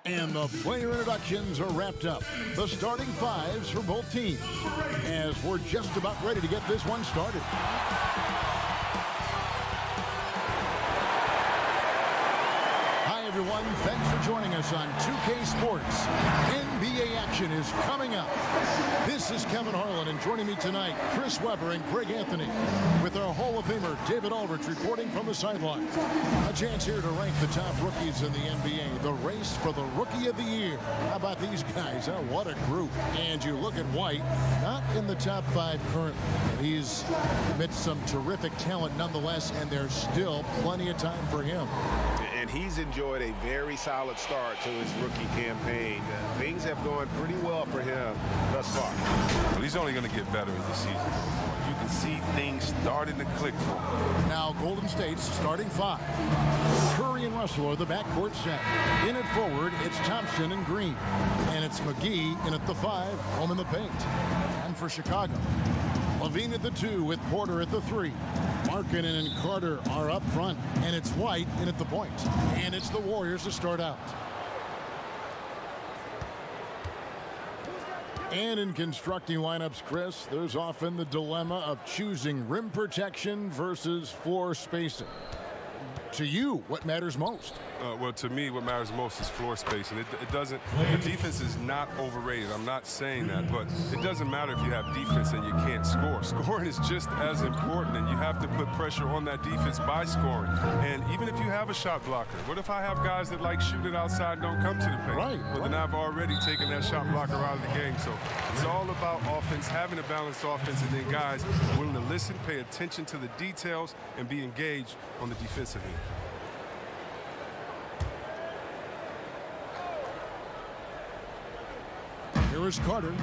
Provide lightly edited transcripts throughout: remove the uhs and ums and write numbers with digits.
And the player introductions are wrapped up. The starting fives for both teams, as we're just about ready to get this one started. Hi, everyone. Thanks for joining us on 2K Sports. NBA action is coming up. This is Kevin Harlan, and joining me tonight, Chris Webber and Greg Anthony, with our Hall of Famer David Aldrich reporting from the sideline. A chance here to rank the top rookies in the NBA, the race for the Rookie of the Year. How about these guys? Oh, what a group. And you look at White, not in the top 5 currently, but he's amidst some terrific talent nonetheless, and there's still plenty of time for him. And he's enjoyed a very solid start to his rookie campaign. Things have gone pretty well for him thus far. Well, he's only going to get better as the season goes on. You can see things starting to click for him. Now Golden State's starting 5. Curry and Russell are the backcourt set. In at forward, it's Thompson and Green. And it's McGee in at the 5, home in the paint. And for Chicago, Levine at the 2 with Porter at the 3. Markkanen and Carter are up front, and it's White in at the point. And it's the Warriors to start out. And in constructing lineups, Chris, there's often the dilemma of choosing rim protection versus floor spacing. To you, what matters most? Well, to me, what matters most is floor space, and it doesn't. The defense is not overrated. I'm not saying that, but it doesn't matter if you have defense and you can't score. Scoring is just as important, and you have to put pressure on that defense by scoring. And even if you have a shot blocker, what if I have guys that like shoot it outside and don't come to the paint? Right. Well, then I've already taken that shot blocker out of the game. So it's all about offense, having a balanced offense, and then guys willing to listen, pay attention to the details, and be engaged on the defensive end. Here is Carter.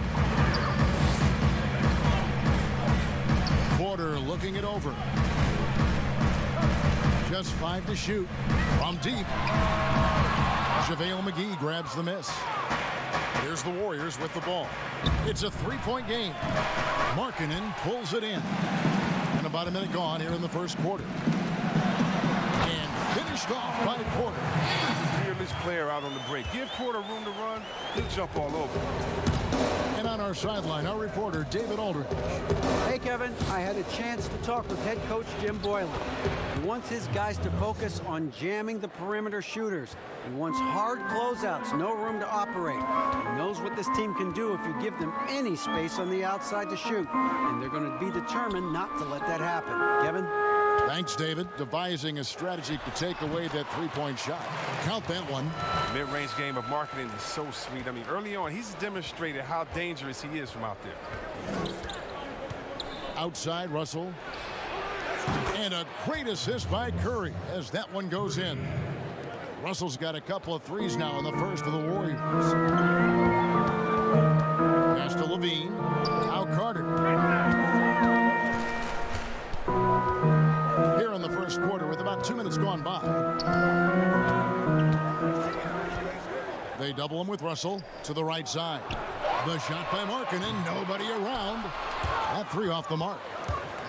Porter looking it over. Just 5 to shoot. From deep. JaVale McGee grabs the miss. Here's the Warriors with the ball. It's a three-point game. Markkanen pulls it in. And about a minute gone here in the first quarter. And finished off by Porter. Fearless player out on the break. Give Porter room to run, he'll jump all over. And on our sideline, our reporter, David Aldridge. Hey, Kevin. I had a chance to talk with head coach Jim Boylan. He wants his guys to focus on jamming the perimeter shooters. He wants hard closeouts, no room to operate. He knows what this team can do if you give them any space on the outside to shoot. And they're going to be determined not to let that happen. Kevin? Thanks, David. Devising a strategy to take away that three-point shot. Count that one. Mid-range game of Markkanen is so sweet. I mean, early on, he's demonstrated how dangerous he is from out there. Outside, Russell. And a great assist by Curry as that one goes in. Russell's got a couple of threes now in the first of the Warriors. Pass to Levine. Now Carter. Here in the first quarter with about 2 minutes gone by. They double him with Russell to the right side. The shot by Markkanen, nobody around. That three off the mark.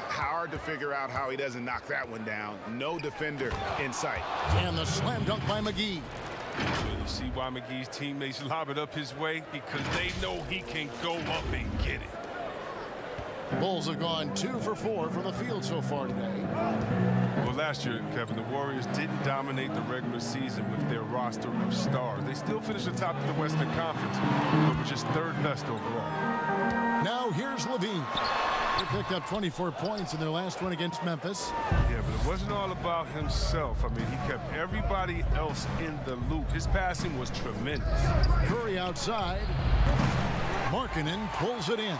Hard to figure out how he doesn't knock that one down. No defender in sight. And the slam dunk by McGee. You see why McGee's teammates lob it up his way? Because they know he can go up and get it. Bulls have gone 2 for 4 from the field so far today. Well, last year, Kevin, the Warriors didn't dominate the regular season with their roster of stars. They still finished atop of the Western Conference, but were just third best overall. Now here's Levine. He picked up 24 points in their last one against Memphis. Yeah, but it wasn't all about himself. I mean, he kept everybody else in the loop. His passing was tremendous. Curry outside. Markkanen pulls it in.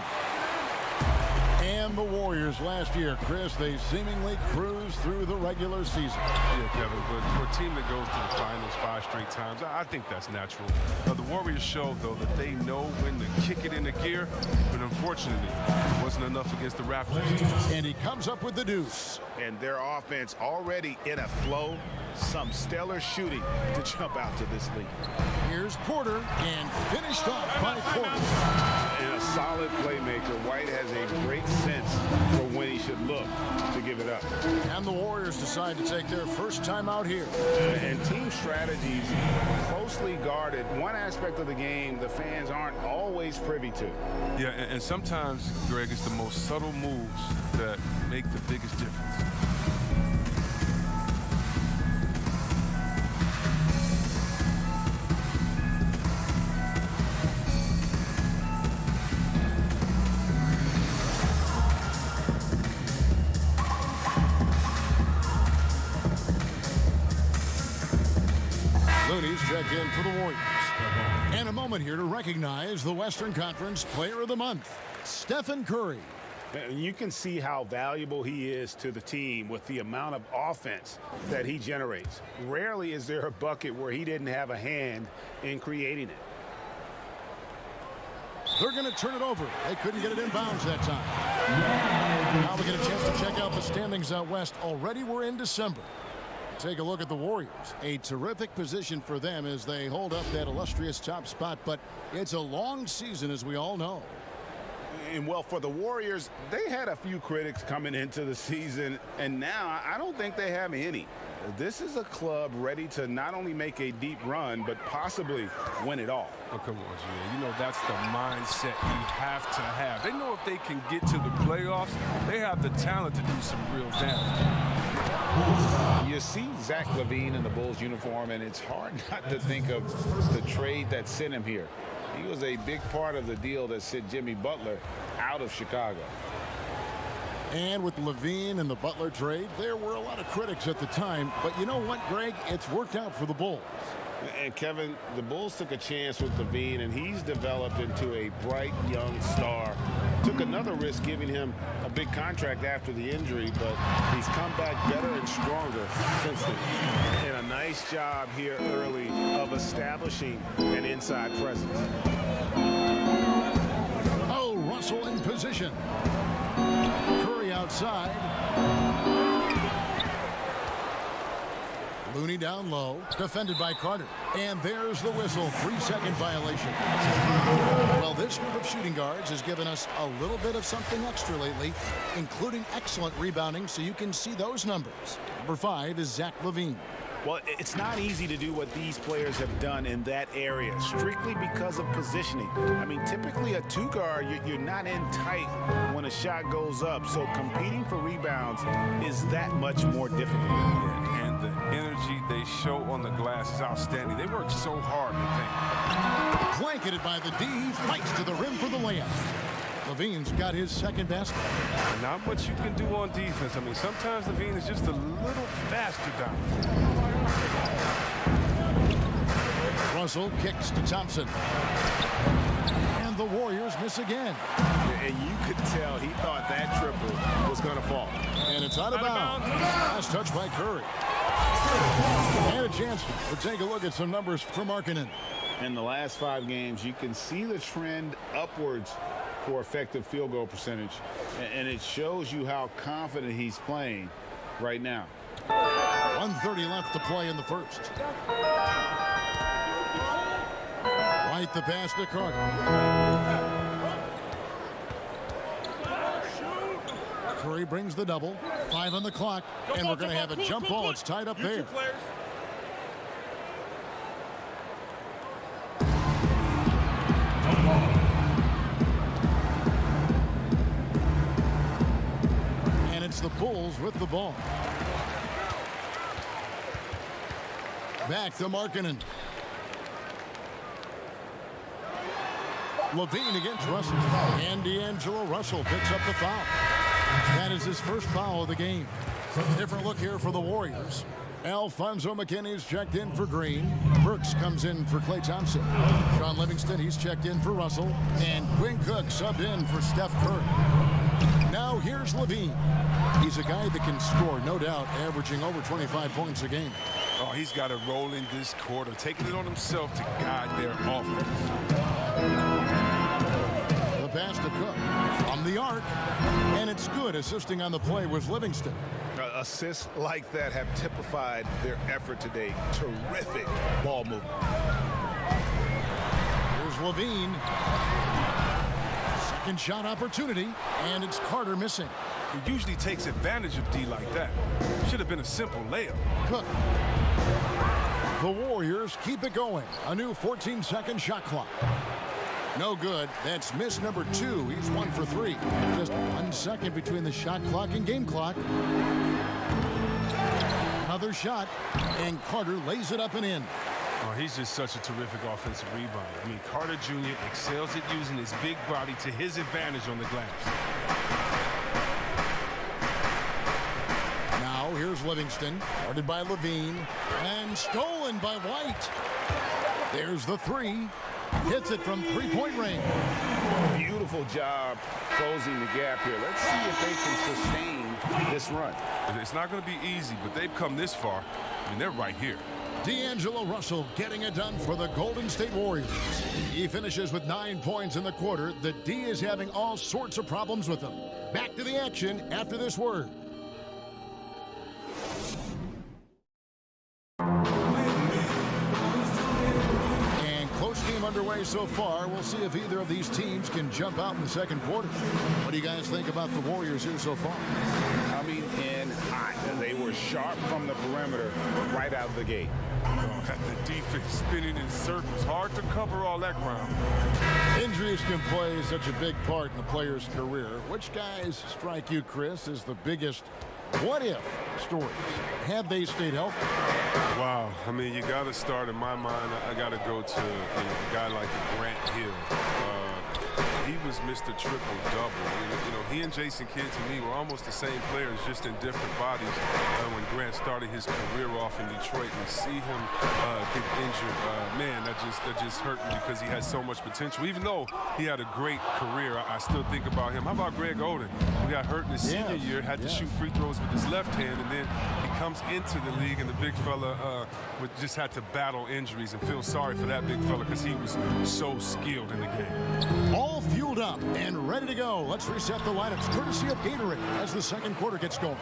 And the Warriors last year, Chris, they seemingly cruised through the regular season. Yeah, Kevin, but for a team that goes to the finals 5 straight times, I think that's natural. The Warriors showed, though, that they know when to kick it into gear, but unfortunately, it wasn't enough against the Raptors. And he comes up with the deuce. And their offense already in a flow. Some stellar shooting to jump out to this lead. Here's Porter, and finished off by Porter. And a solid playmaker. White has a great sense for when he should look to give it up. And the Warriors decide to take their first time out here. And team strategies closely guarded. One aspect of the game the fans aren't always privy to. Yeah, and sometimes, Greg, it's the most subtle moves that make the biggest difference. Looney's checked in for the Warriors. And a moment here to recognize the Western Conference Player of the Month, Stephen Curry. You can see how valuable he is to the team with the amount of offense that he generates. Rarely is there a bucket where he didn't have a hand in creating it. They're going to turn it over. They couldn't get it in bounds that time. Now we get a chance to check out the standings out west. Already we're in December. Take a look at the Warriors. A terrific position for them as they hold up that illustrious top spot, but it's a long season, as we all know. And well, for the Warriors, they had a few critics coming into the season, and now I don't think they have any. This is a club ready to not only make a deep run, but possibly win it all. Oh, come on, Gio. You know that's the mindset you have to have. They know if they can get to the playoffs, they have the talent to do some real damage. You see Zach LaVine in the Bulls uniform, and it's hard not to think of the trade that sent him here. He was a big part of the deal that sent Jimmy Butler out of Chicago. And with LaVine and the Butler trade, there were a lot of critics at the time. But you know what, Greg? It's worked out for the Bulls. And Kevin, the Bulls took a chance with LaVine, and he's developed into a bright young star. Took another risk giving him a big contract after the injury, but he's come back better and stronger since then. And a nice job here early of establishing an inside presence. Russell in position. Curry outside. Looney down low, defended by Carter. And there's the whistle, 3-second violation. Well, this group of shooting guards has given us a little bit of something extra lately, including excellent rebounding, so you can see those numbers. Number 5 is Zach LaVine. Well, it's not easy to do what these players have done in that area, strictly because of positioning. I mean, typically a two-guard, you're not in tight when a shot goes up, so competing for rebounds is that much more difficult. Yeah, and the energy they show on the glass is outstanding. They work so hard in the paint. Blanketed by the D, fights to the rim for the layup. LaVine's got his second basket. Not much you can do on defense. I mean, sometimes LaVine is just a little faster down. Russell kicks to Thompson. And the Warriors miss again. And you could tell he thought that triple was going to fall. And it's out of bounds. Last touch by Curry. And a chance to take a look at some numbers for Markkanen. In the last 5 games, you can see the trend upwards for effective field goal percentage. And it shows you how confident he's playing right now. 1:30 left to play in the first. Right the pass to Carter. Curry brings the double. 5 on the clock. And we're going to have a jump ball. It's tied up there. And it's the Bulls with the ball. Back to Markkanen. LaVine against Russell. And D'Angelo Russell picks up the foul. That is his first foul of the game. Different look here for the Warriors. Alfonso McKinney's checked in for Green. Burks comes in for Klay Thompson. Sean Livingston, he's checked in for Russell. And Quinn Cook subbed in for Steph Curry. Now here's LaVine. He's a guy that can score, no doubt, averaging over 25 points a game. Oh, he's got a role in this quarter, taking it on himself to guide their offense. The pass to Cook from the arc, and it's good. Assisting on the play was Livingston. Assists like that have typified their effort today. Terrific ball movement. Here's LaVine. Second shot opportunity, and it's Carter missing. He usually takes advantage of D like that. Should have been a simple layup. Cook. The Warriors keep it going. A new 14-second shot clock. No good. That's miss number 2. He's 1 for 3. Just 1 second between the shot clock and game clock. Another shot, and Carter lays it up and in. Oh, he's just such a terrific offensive rebounder. I mean, Carter Jr. excels at using his big body to his advantage on the glass. Now here's Livingston, guarded by LaVine, and stolen by White. There's the 3. Hits it from 3-point range. Beautiful job closing the gap here. Let's see if they can sustain this run. It's not going to be easy, but they've come this far. I mean, they're right here. D'Angelo Russell getting it done for the Golden State Warriors. He finishes with 9 points in the quarter. The D is having all sorts of problems with him. Back to the action after this word. Underway so far. We'll see if either of these teams can jump out in the second quarter. What do you guys think about the Warriors here so far? Coming in hot. They were sharp from the perimeter right out of the gate. Oh, the defense spinning in circles. Hard to cover all that ground. Injuries can play such a big part in a player's career. Which guys strike you, Chris, as the biggest what-if stories? Have they stayed healthy? Wow. I mean, you got to start, in my mind, I got to go to a guy like Grant Hill. He was Mr. Triple-Double. You know, he and Jason Kidd, to me, were almost the same players, just in different bodies. When Grant started his career off in Detroit, and see him get injured, man, that just hurt me because he had so much potential. Even though he had a great career, I still think about him. How about Greg Oden? He got hurt in his senior year, had to shoot free throws with his left hand, and then he comes into the league, and the big fella just had to battle injuries, and feel sorry for that big fella because he was so skilled in the game. All fueled up and ready to go. Let's reset the lineups courtesy of Gatorade as the second quarter gets going.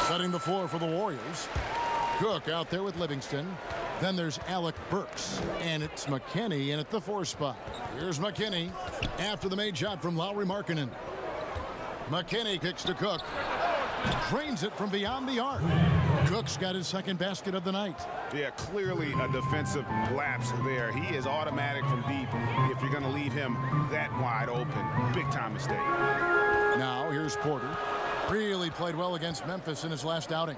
Setting the floor for the Warriors. Cook out there with Livingston. Then there's Alec Burks, and it's McKinney in at the 4 spot. Here's McKinney after the made shot from Lauri Markkanen. McKinney kicks to Cook. Drains it from beyond the arc. Cook's got his second basket of the night. Yeah, clearly a defensive lapse there. He is automatic from deep if you're going to leave him that wide open. Big time mistake. Now here's Porter. Really played well against Memphis in his last outing.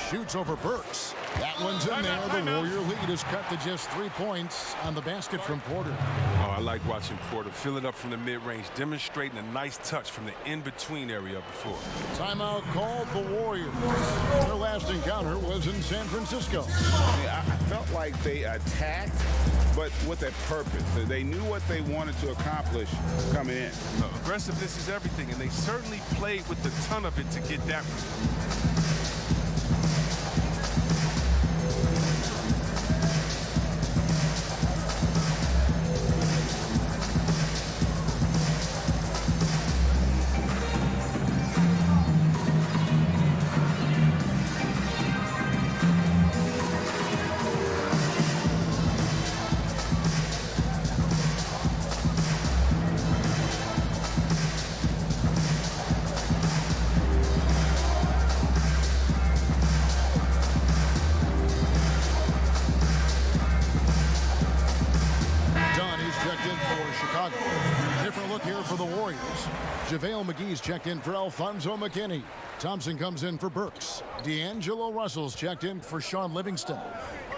Shoots over Burks. That one's in there. The Warrior lead is cut to just 3 points on the basket from Porter. Oh, I like watching Porter fill it up from the mid-range, demonstrating a nice touch from the in-between area of the floor. Timeout called the Warriors. Their last encounter was in San Francisco. Yeah, I felt like they attacked, but with a purpose. They knew what they wanted to accomplish coming in. Aggressiveness is everything, and they certainly played with a ton of it to get that one. Different look here for the Warriors. JaVale McGee's checked in for Alfonso McKinney. Thompson comes in for Burks. D'Angelo Russell's checked in for Sean Livingston.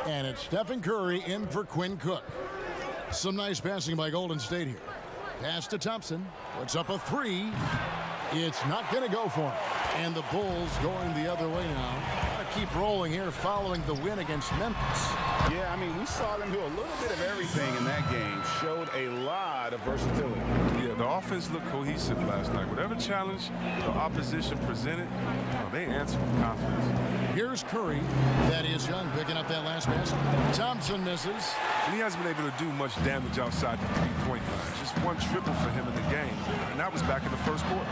And it's Stephen Curry in for Quinn Cook. Some nice passing by Golden State here. Pass to Thompson. Puts up a 3. It's not going to go for him. And the Bulls going the other way now. Keep rolling here following the win against Memphis. Yeah, I mean, we saw them do a little bit of everything in that game. Showed a lot of versatility. Yeah, the offense looked cohesive last night. Whatever challenge the opposition presented, they answered with confidence. Here's Curry. Thaddeus Young picking up that last basket. Thompson misses. And he hasn't been able to do much damage outside the three-point line. Just one triple for him in the game, and that was back in the first quarter.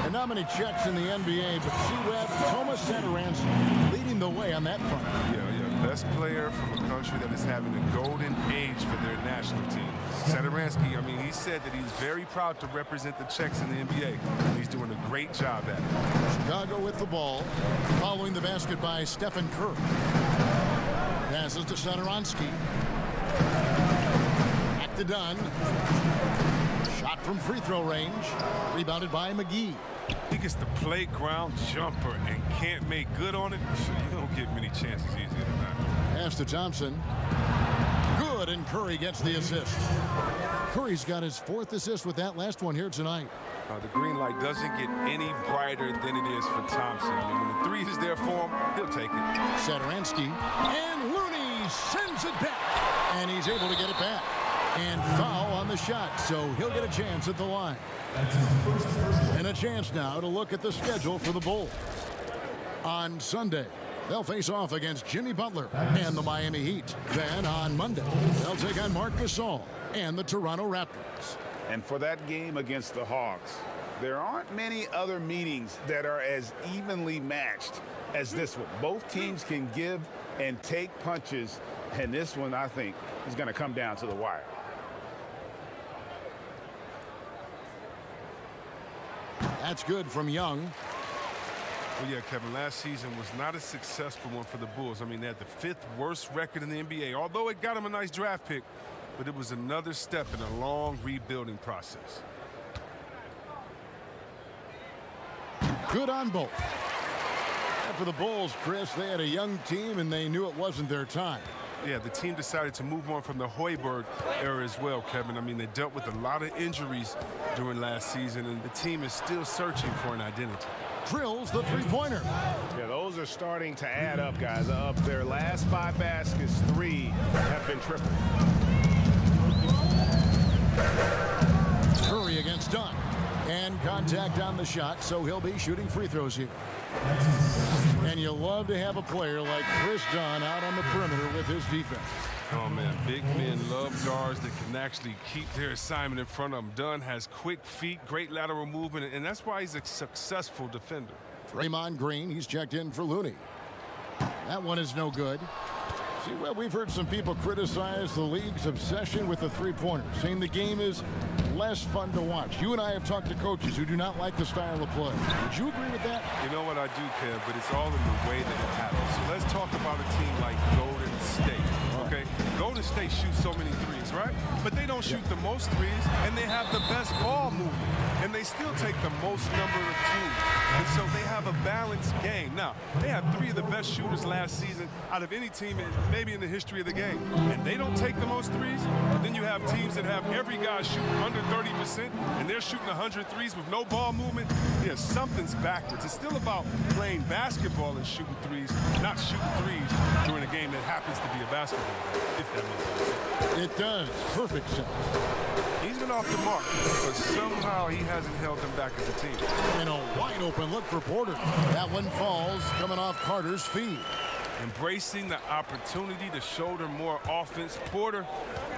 And not many checks in the NBA, but C-Web, Thomas Satoransky leading the way on that front. Yeah. Best player from a country that is having a golden age for their national team. Satoransky, I mean, he said that he's very proud to represent the Czechs in the NBA. He's doing a great job at it. Chicago with the ball, following the basket by Stephen Curry. Passes to Satoransky. Back to Dunn. Shot from free throw range. Rebounded by McGee. He gets the playground jumper and can't make good on it. You don't get many chances easier than that. Pass to Thompson. Good, and Curry gets the assist. Curry's got his 4th assist with that last one here tonight. The green light doesn't get any brighter than it is for Thompson. I mean, when the 3 is there for him, he'll take it. Satoransky, and Looney sends it back, and he's able to get it back. And foul on the shot, so he'll get a chance at the line. And a chance now to look at the schedule for the Bulls. On Sunday, they'll face off against Jimmy Butler and the Miami Heat. Then on Monday, they'll take on Marc Gasol and the Toronto Raptors. And for that game against the Hawks, there aren't many other meetings that are as evenly matched as this one. Both teams can give and take punches, and this one, I think, is going to come down to the wire. That's good from Young. Well, yeah, Kevin, last season was not a successful one for the Bulls. I mean, they had the 5th worst record in the NBA, although it got them a nice draft pick, but it was another step in a long rebuilding process. Good on both. And for the Bulls, Chris, they had a young team, and they knew it wasn't their time. Yeah, the team decided to move on from the Hoiberg era as well, Kevin. I mean, they dealt with a lot of injuries during last season, and the team is still searching for an identity. Drills the three-pointer. Yeah, those are starting to add up, guys. Up their last 5 baskets, 3 have been triple. Curry against Dunn. And contact on the shot, so he'll be shooting free throws here. And you love to have a player like Chris Dunn out on the perimeter with his defense. Oh, man, big men love guards that can actually keep their assignment in front of them. Dunn has quick feet, great lateral movement, and that's why he's a successful defender. Draymond Green, he's checked in for Looney. That one is no good. See, well, we've heard some people criticize the league's obsession with the three-pointer, saying the game is less fun to watch. You and I have talked to coaches who do not like the style of play. Would you agree with that? You know what, I do, Kev, but it's all in the way that it happens. So let's talk about a team like Golden State, okay? Golden State shoots so many threes, right? But they don't shoot the most threes, and they have the best ball movement, and they still take the most number of twos. And so they have a balanced game. Now, they have 3 of the best shooters last season out of any team maybe in the history of the game. And they don't take the most threes, but then you have teams that have every guy shooting under 30%, and they're shooting 100 threes with no ball movement. Yeah, something's backwards. It's still about playing basketball and shooting threes, not shooting threes during a game that happens to be a basketball game, if that makes sense. It does. Perfect sense. He's been off the mark, but somehow he hasn't held them back as a team. And a wide open look for Porter. That one falls, coming off Carter's feet. Embracing the opportunity to shoulder more offense. Porter,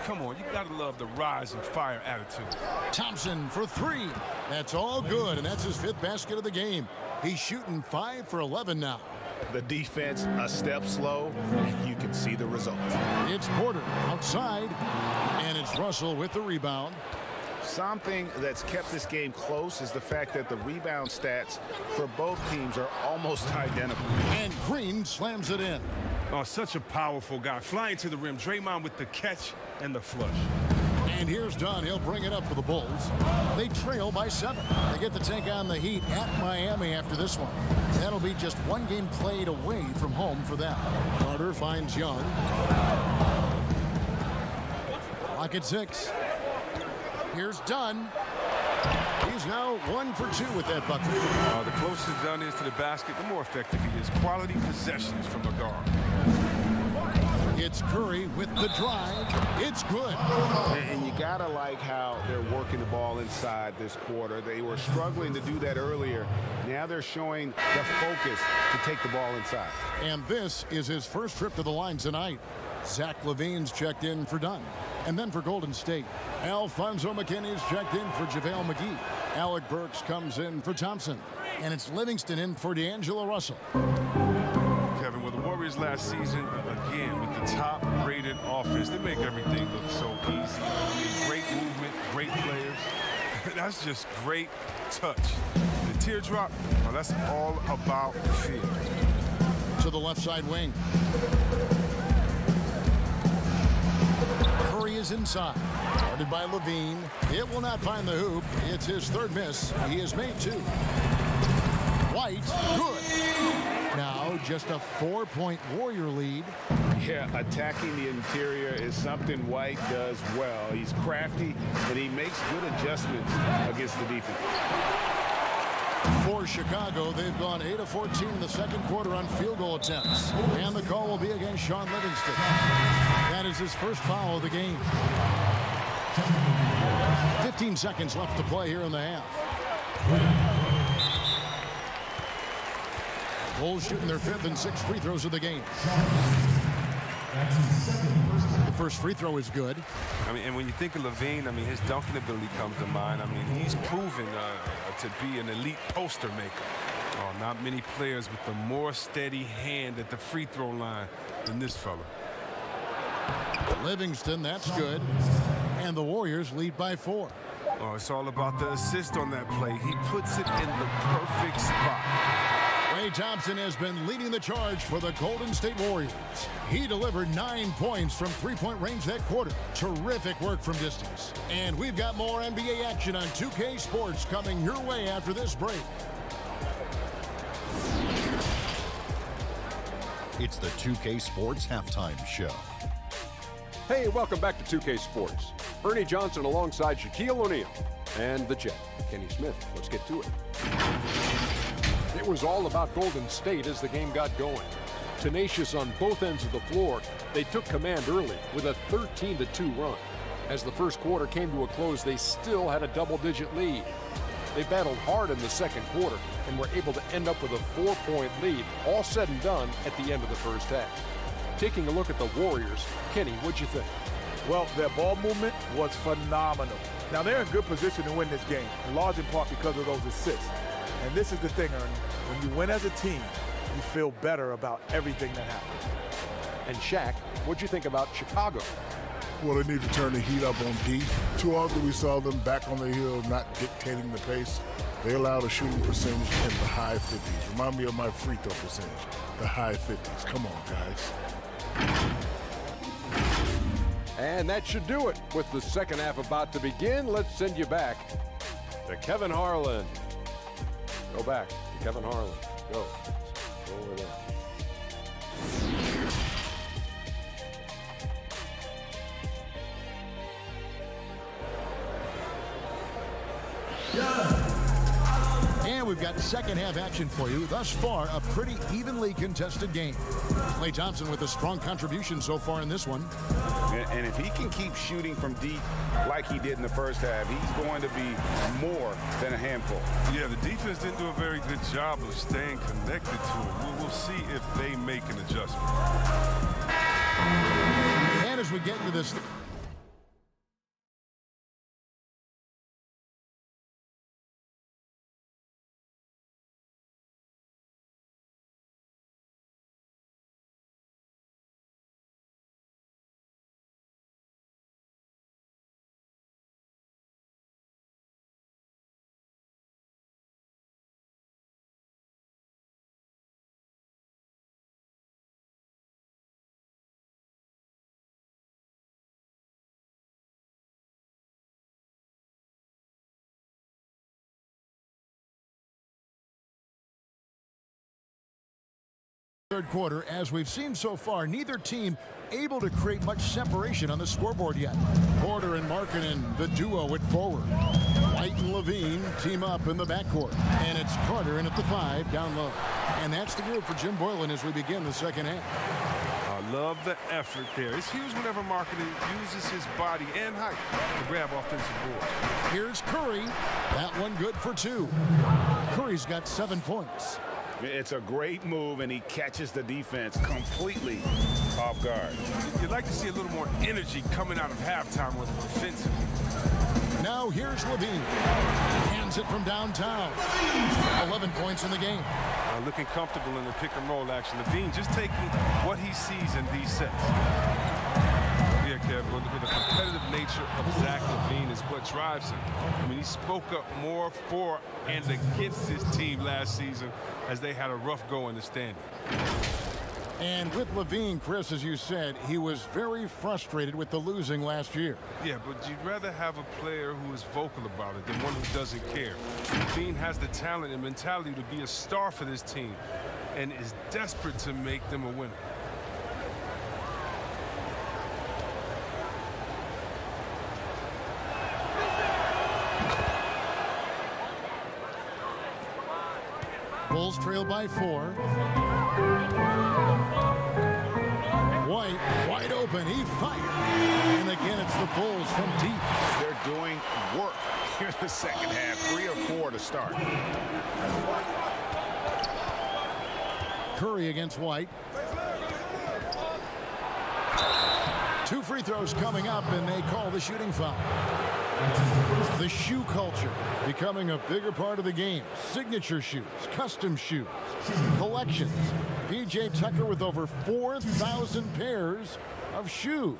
come on, you gotta love the rise and fire attitude. Thompson for 3. That's all good, and that's his 5th basket of the game. He's shooting 5 for 11 now. The defense a step slow, and you can see the result. It's Porter outside, and it's Russell with the rebound. Something that's kept this game close is the fact that the rebound stats for both teams are almost identical. And Green slams it in. Oh, such a powerful guy. Flying to the rim. Draymond with the catch and the flush. And here's Dunn. He'll bring it up for the Bulls. They trail by 7. They get to take on the Heat at Miami after this one. That'll be just 1 game played away from home for them. Carter finds Young. Clock at 6. Here's Dunn. He's now 1 for 2 with that bucket. The closer Dunn is to the basket, the more effective he is. Quality possessions from a guard. It's Curry with the drive. It's good. And you gotta like how they're working the ball inside this quarter. They were struggling to do that earlier. Now they're showing the focus to take the ball inside. And this is his first trip to the line tonight. Zach LaVine's checked in for Dunn. And then for Golden State, Alfonso McKinney's checked in for JaVale McGee. Alec Burks comes in for Thompson. And it's Livingston in for D'Angelo Russell. Kevin, with the Warriors last season, again, with the top-rated offense, they make everything look so easy. I mean, great movement, great players. That's just great touch. The teardrop, well, that's all about feel. To the left side wing. Curry is inside. Guarded by Levine. It will not find the hoop. It's his 3rd miss. He has made 2. White, good. Now just a 4-point Warrior lead. Yeah, attacking the interior is something White does well. He's crafty, and he makes good adjustments against the defense. For Chicago, they've gone 8 of 14 in the second quarter on field goal attempts. And the call will be against Sean Livingston. That is his first foul of the game. 15 seconds left to play here in the half. Bulls shooting their 5th and 6th free throws of the game. The first free throw is good. I mean, and when you think of Levine, I mean, his dunking ability comes to mind. I mean, he's proven to be an elite poster maker. Oh, not many players with a more steady hand at the free throw line than this fella. Livingston, that's good. And the Warriors lead by 4. Oh, it's all about the assist on that play. He puts it in the perfect spot. Klay Thompson has been leading the charge for the Golden State Warriors. He delivered 9 points from 3-point range that quarter. Terrific work from distance. And we've got more NBA action on 2K Sports coming your way after this break. It's the 2K Sports Halftime Show. Hey, welcome back to 2K Sports. Ernie Johnson alongside Shaquille O'Neal and the Jet, Kenny Smith. Let's get to it. It was all about Golden State as the game got going. Tenacious on both ends of the floor, they took command early with a 13-2 run. As the first quarter came to a close, they still had a double-digit lead. They battled hard in the second quarter and were able to end up with a 4-point lead, all said and done at the end of the first half. Taking a look at the Warriors, Kenny, what'd you think? Well, their ball movement was phenomenal. Now, they're in good position to win this game, in large in part because of those assists. And this is the thing, Ernie. When you win as a team, you feel better about everything that happens. And Shaq, what'd you think about Chicago? Well, they need to turn the heat up on D. Too often we saw them back on the hill, not dictating the pace. They allowed a shooting percentage in the high 50s. Remind me of my free throw percentage, the high 50s. Come on, guys. And that should do it. With the second half about to begin, let's send you back to Kevin Harlan. Go back to Kevin Harlan. Go. Go over there. And we've got second half action for you. Thus far, a pretty evenly contested game. Klay Thompson with a strong contribution so far in this one. And if he can keep shooting from deep like he did in the first half, he's going to be more than a handful. Yeah, the defense didn't do a very good job of staying connected to him. We'll see if they make an adjustment. And as we get into this... Third quarter, as we've seen so far, neither team able to create much separation on the scoreboard yet. Porter and Markkanen, the duo at forward. White and Levine team up in the backcourt. And it's Carter in at the 5, down low. And that's the group for Jim Boylan as we begin the second half. I love the effort there. It's huge whenever Markkanen uses his body and height to grab offensive boards. Here's Curry. That one good for 2. Curry's got 7 points. It's a great move, and he catches the defense completely off guard. You'd like to see a little more energy coming out of halftime with offensive. Now here's Levine. Hands it from downtown. 11 points in the game. Looking comfortable in the pick and roll action. Levine just taking what he sees in these sets. Yeah, Kevin, with the competitive nature of Zach Levine is what drives him. I mean, he spoke up more for and against his team last season as they had a rough go in the standings. And with Levine, Chris, as you said, he was very frustrated with the losing last year. Yeah, but you'd rather have a player who is vocal about it than one who doesn't care. Levine has the talent and mentality to be a star for this team and is desperate to make them a winner. Bulls trail by 4. White, wide open, he fired. And again, it's the Bulls from deep. They're doing work here in the second half, 3 or 4 to start. Curry against White. 2 free throws coming up, and they call the shooting foul. The shoe culture becoming a bigger part of the game. Signature shoes, custom shoes, collections. P.J. Tucker with over 4,000 pairs of shoes.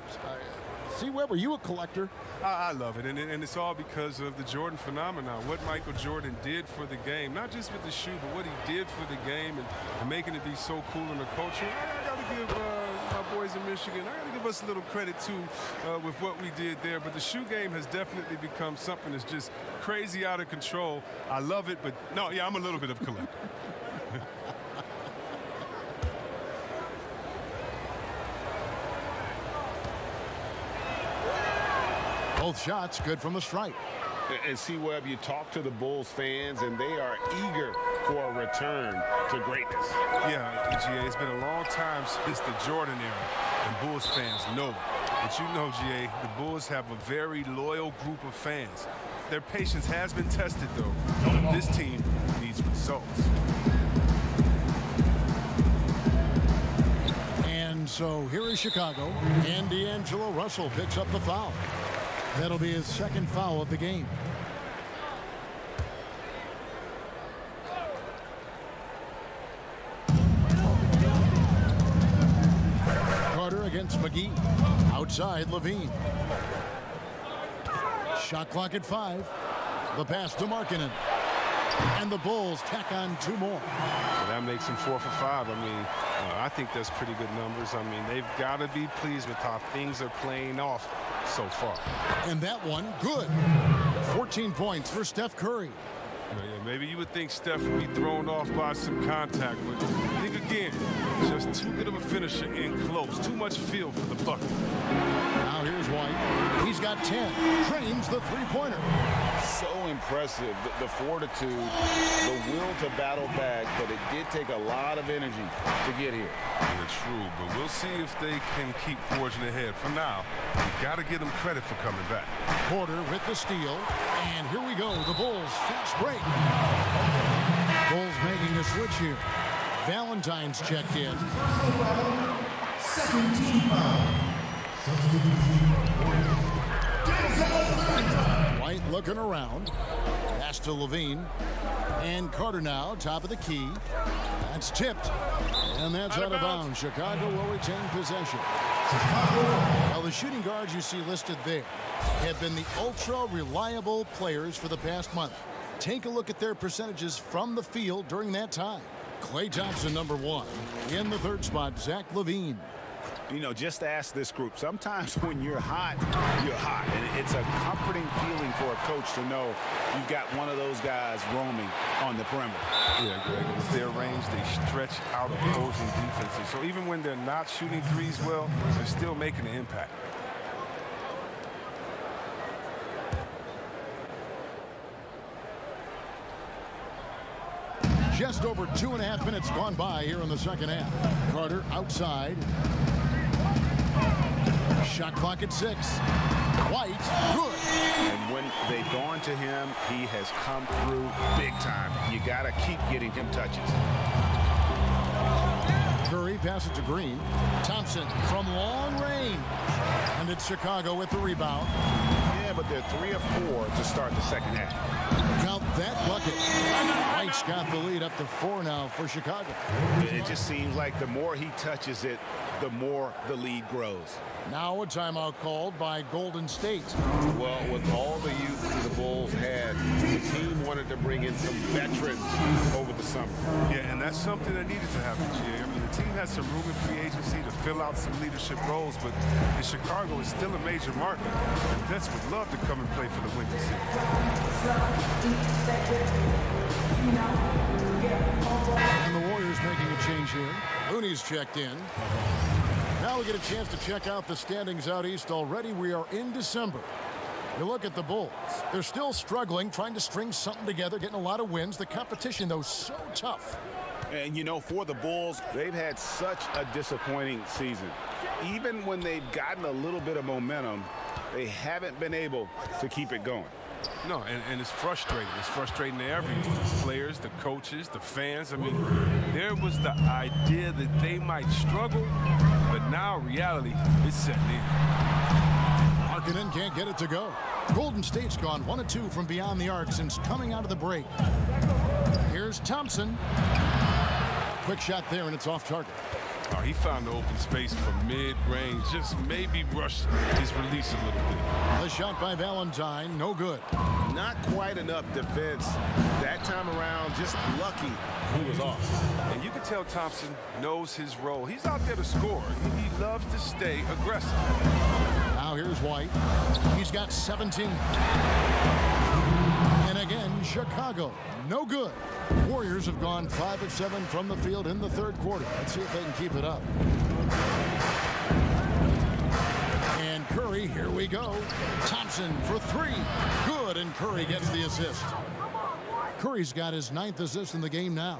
C. Webb, are you a collector? I love it, and it's all because of the Jordan phenomenon. What Michael Jordan did for the game, not just with the shoe, but what he did for the game and making it be so cool in the culture. I got to give my boys in Michigan, I got to give us a little credit, too, with what we did there. But the shoe game has definitely become something that's just crazy out of control. I love it, but no, yeah, I'm a little bit of a collector. Both shots good from the stripe. And C. Webb, you talk to the Bulls fans, and they are eager for a return to greatness. Yeah, GA, it's been a long time since the Jordan era, and Bulls fans know it. But you know, GA, the Bulls have a very loyal group of fans. Their patience has been tested, though. This team needs results. And so here is Chicago, and D'Angelo Russell picks up the foul. That'll be his second foul of the game. Carter against McGee. Outside, Levine. Shot clock at 5. The pass to Markkanen. And the Bulls tack on 2 more. Well, that makes him 4 for 5. I mean, I think that's pretty good numbers. I mean, they've got to be pleased with how things are playing off so far. And that one, good. 14 points for Steph Curry. Yeah, maybe you would think Steph would be thrown off by some contact, but think again. Just too good of a finisher in close. Too much feel for the bucket. Now here's White. He's got 10. Trains the three-pointer. So impressive, the fortitude, the will to battle back, but it did take a lot of energy to get here. Yeah, true, but we'll see if they can keep forging ahead. For now, you got to give them credit for coming back. Porter with the steal, and here we go. The Bulls fast break. Bulls making a switch here. Valentine's checked in. Second team foul. White looking around. Pass to Levine. And Carter now, top of the key. That's tipped. And that's out of bounds. Chicago will retain possession. Well, the shooting guards you see listed there have been the ultra-reliable players for the past month. Take a look at their percentages from the field during that time. Klay Thompson, number 1. In the third spot, Zach LaVine. You know, just ask this group. Sometimes when you're hot, you're hot. And it's a comforting feeling for a coach to know you've got one of those guys roaming on the perimeter. Yeah, Greg, with their range, they stretch out opposing defenses. So even when they're not shooting threes well, they're still making an impact. Just over 2.5 minutes gone by here in the second half. Carter outside. Shot clock at 6. White, good. And when they've gone to him, he has come through big time. You got to keep getting him touches. Curry passes to Green. Thompson from long range. And it's Chicago with the rebound. Yeah, but they're 3 of 4 to start the second half. Count that bucket. White's got the lead up to 4 now for Chicago. It just seems like the more he touches it, the more the lead grows. Now a timeout called by Golden State. Well, with all the youth the Bulls had, the team wanted to bring in some veterans over the summer. Yeah, and that's something that needed to happen, G.A. I mean, the team has some room in free agency to fill out some leadership roles, but in Chicago is still a major market. And vets would love to come and play for the winning season. And the Warriors making a change here. Looney's checked in. Now we get a chance to check out the standings out east. Already we are in December. You look at the Bulls. They're still struggling, trying to string something together, getting a lot of wins. The competition, though, so tough. And, you know, for the Bulls, they've had such a disappointing season. Even when they've gotten a little bit of momentum, they haven't been able to keep it going. No, and it's frustrating. It's frustrating to everyone. The players, the coaches, the fans. I mean, there was the idea that they might struggle, but now reality is setting in. Markkanen can't get it to go. Golden State's gone 1 of 2 from beyond the arc since coming out of the break. Here's Thompson. Quick shot there, and it's off target. Oh, he found the open space from mid-range. Just maybe rushed his release a little bit. The shot by Valentine, no good. Not quite enough defense that time around. Just lucky he was off. And you can tell Thompson knows his role. He's out there to score. He loves to stay aggressive. Now here's White. He's got 17. And again, Chicago, no good. Warriors have gone 5 of 7 from the field in the third quarter. Let's see if they can keep it up. And Curry, here we go. Thompson for 3. Good, and Curry gets the assist. Curry's got his 9th assist in the game now.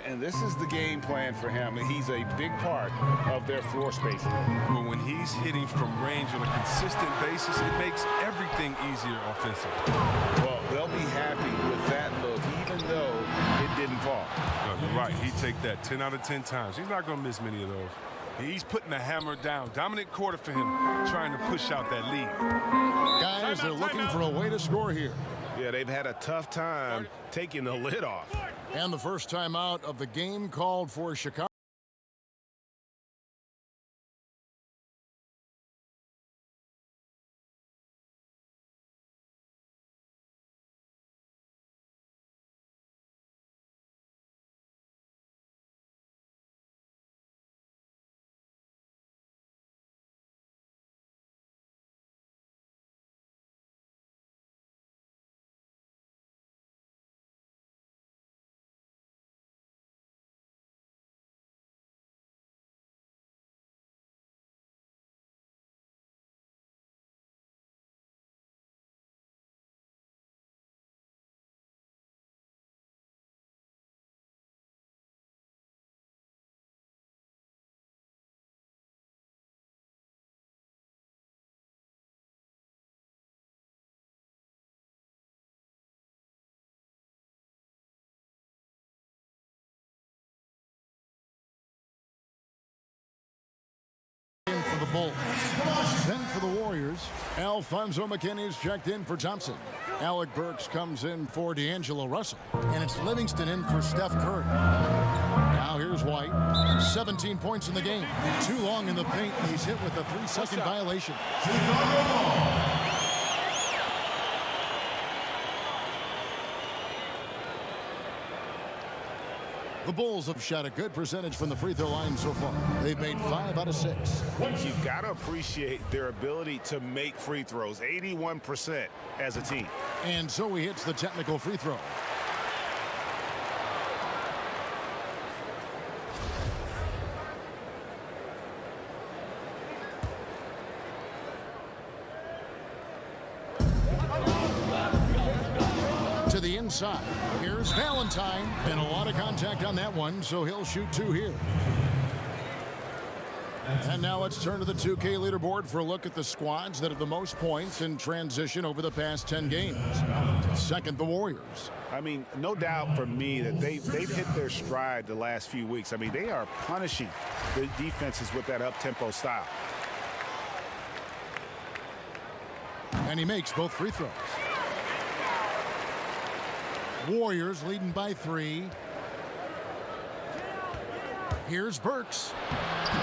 And this is the game plan for him, and he's a big part of their floor spacing. But when he's hitting from range on a consistent basis, it makes everything easier offensively. Well, they'll be happy with that look, even though it didn't fall. No, you're right. He'd take that 10 out of 10 times. He's not going to miss many of those. He's putting the hammer down. Dominant quarter for him, trying to push out that lead. Guys, they're looking for a way to score here. Yeah, they've had a tough time taking the lid off. And the first timeout of the game called for Chicago. For the Bulls. Then for the Warriors, Alfonso McKinney's checked in for Thompson. Alec Burks comes in for D'Angelo Russell. And it's Livingston in for Steph Curry. Now here's White. 17 points in the game. Too long in the paint. He's hit with a 3-second violation. The Bulls have shot a good percentage from the free throw line so far. They've made 5 out of 6. You've got to appreciate their ability to make free throws, 81% as a team. And so he hits the technical free throw. To the inside. Here's Valentine. And a lot of contact on that one, so he'll shoot 2 here. And now let's turn to the 2K leaderboard for a look at the squads that have the most points in transition over the past 10 games. Second, the Warriors. I mean, no doubt for me that they've hit their stride the last few weeks. I mean, they are punishing the defenses with that up-tempo style. And he makes both free throws. Warriors leading by 3. Here's Burks.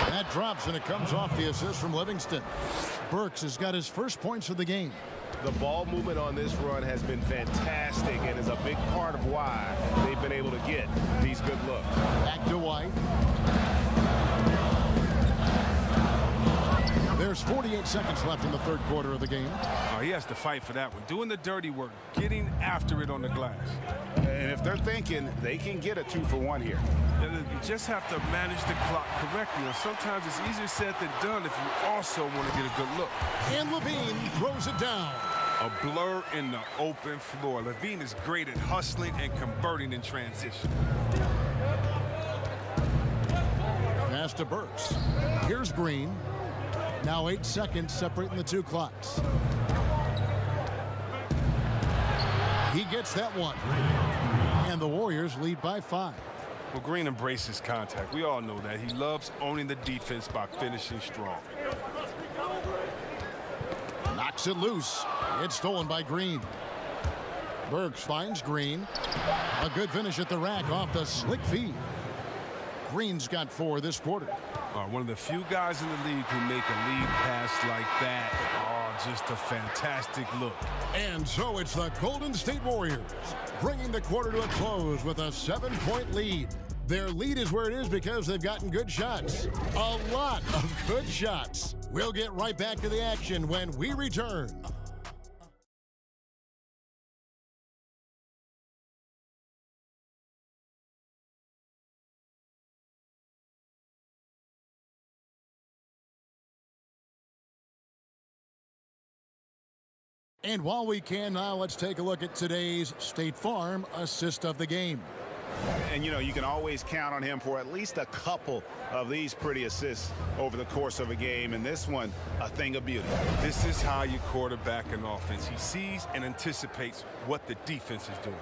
That drops, and it comes off the assist from Livingston. Burks has got his first points of the game. The ball movement on this run has been fantastic and is a big part of why they've been able to get these good looks. Back to White. There's 48 seconds left in the third quarter of the game. Oh, he has to fight for that one. Doing the dirty work, getting after it on the glass. And if they're thinking, they can get a 2-for-1 here. You just have to manage the clock correctly. And sometimes it's easier said than done if you also want to get a good look. And Levine throws it down. A blur in the open floor. Levine is great at hustling and converting in transition. Pass to Burks. Here's Green. Now 8 seconds separating the 2 clocks. He gets that one. And the Warriors lead by 5. Well, Green embraces contact. We all know that. He loves owning the defense by finishing strong. Knocks it loose. It's stolen by Green. Burks finds Green. A good finish at the rack off the slick feed. Green's got 4 this quarter. One of the few guys in the league who make a lead pass like that. Oh, just a fantastic look. And so it's the Golden State Warriors bringing the quarter to a close with a 7-point lead. Their lead is where it is because they've gotten good shots. A lot of good shots. We'll get right back to the action when we return. And while we can now, let's take a look at today's State Farm assist of the game. And, you know, you can always count on him for at least a couple of these pretty assists over the course of a game. And this one, a thing of beauty. This is how you quarterback an offense. He sees and anticipates what the defense is doing.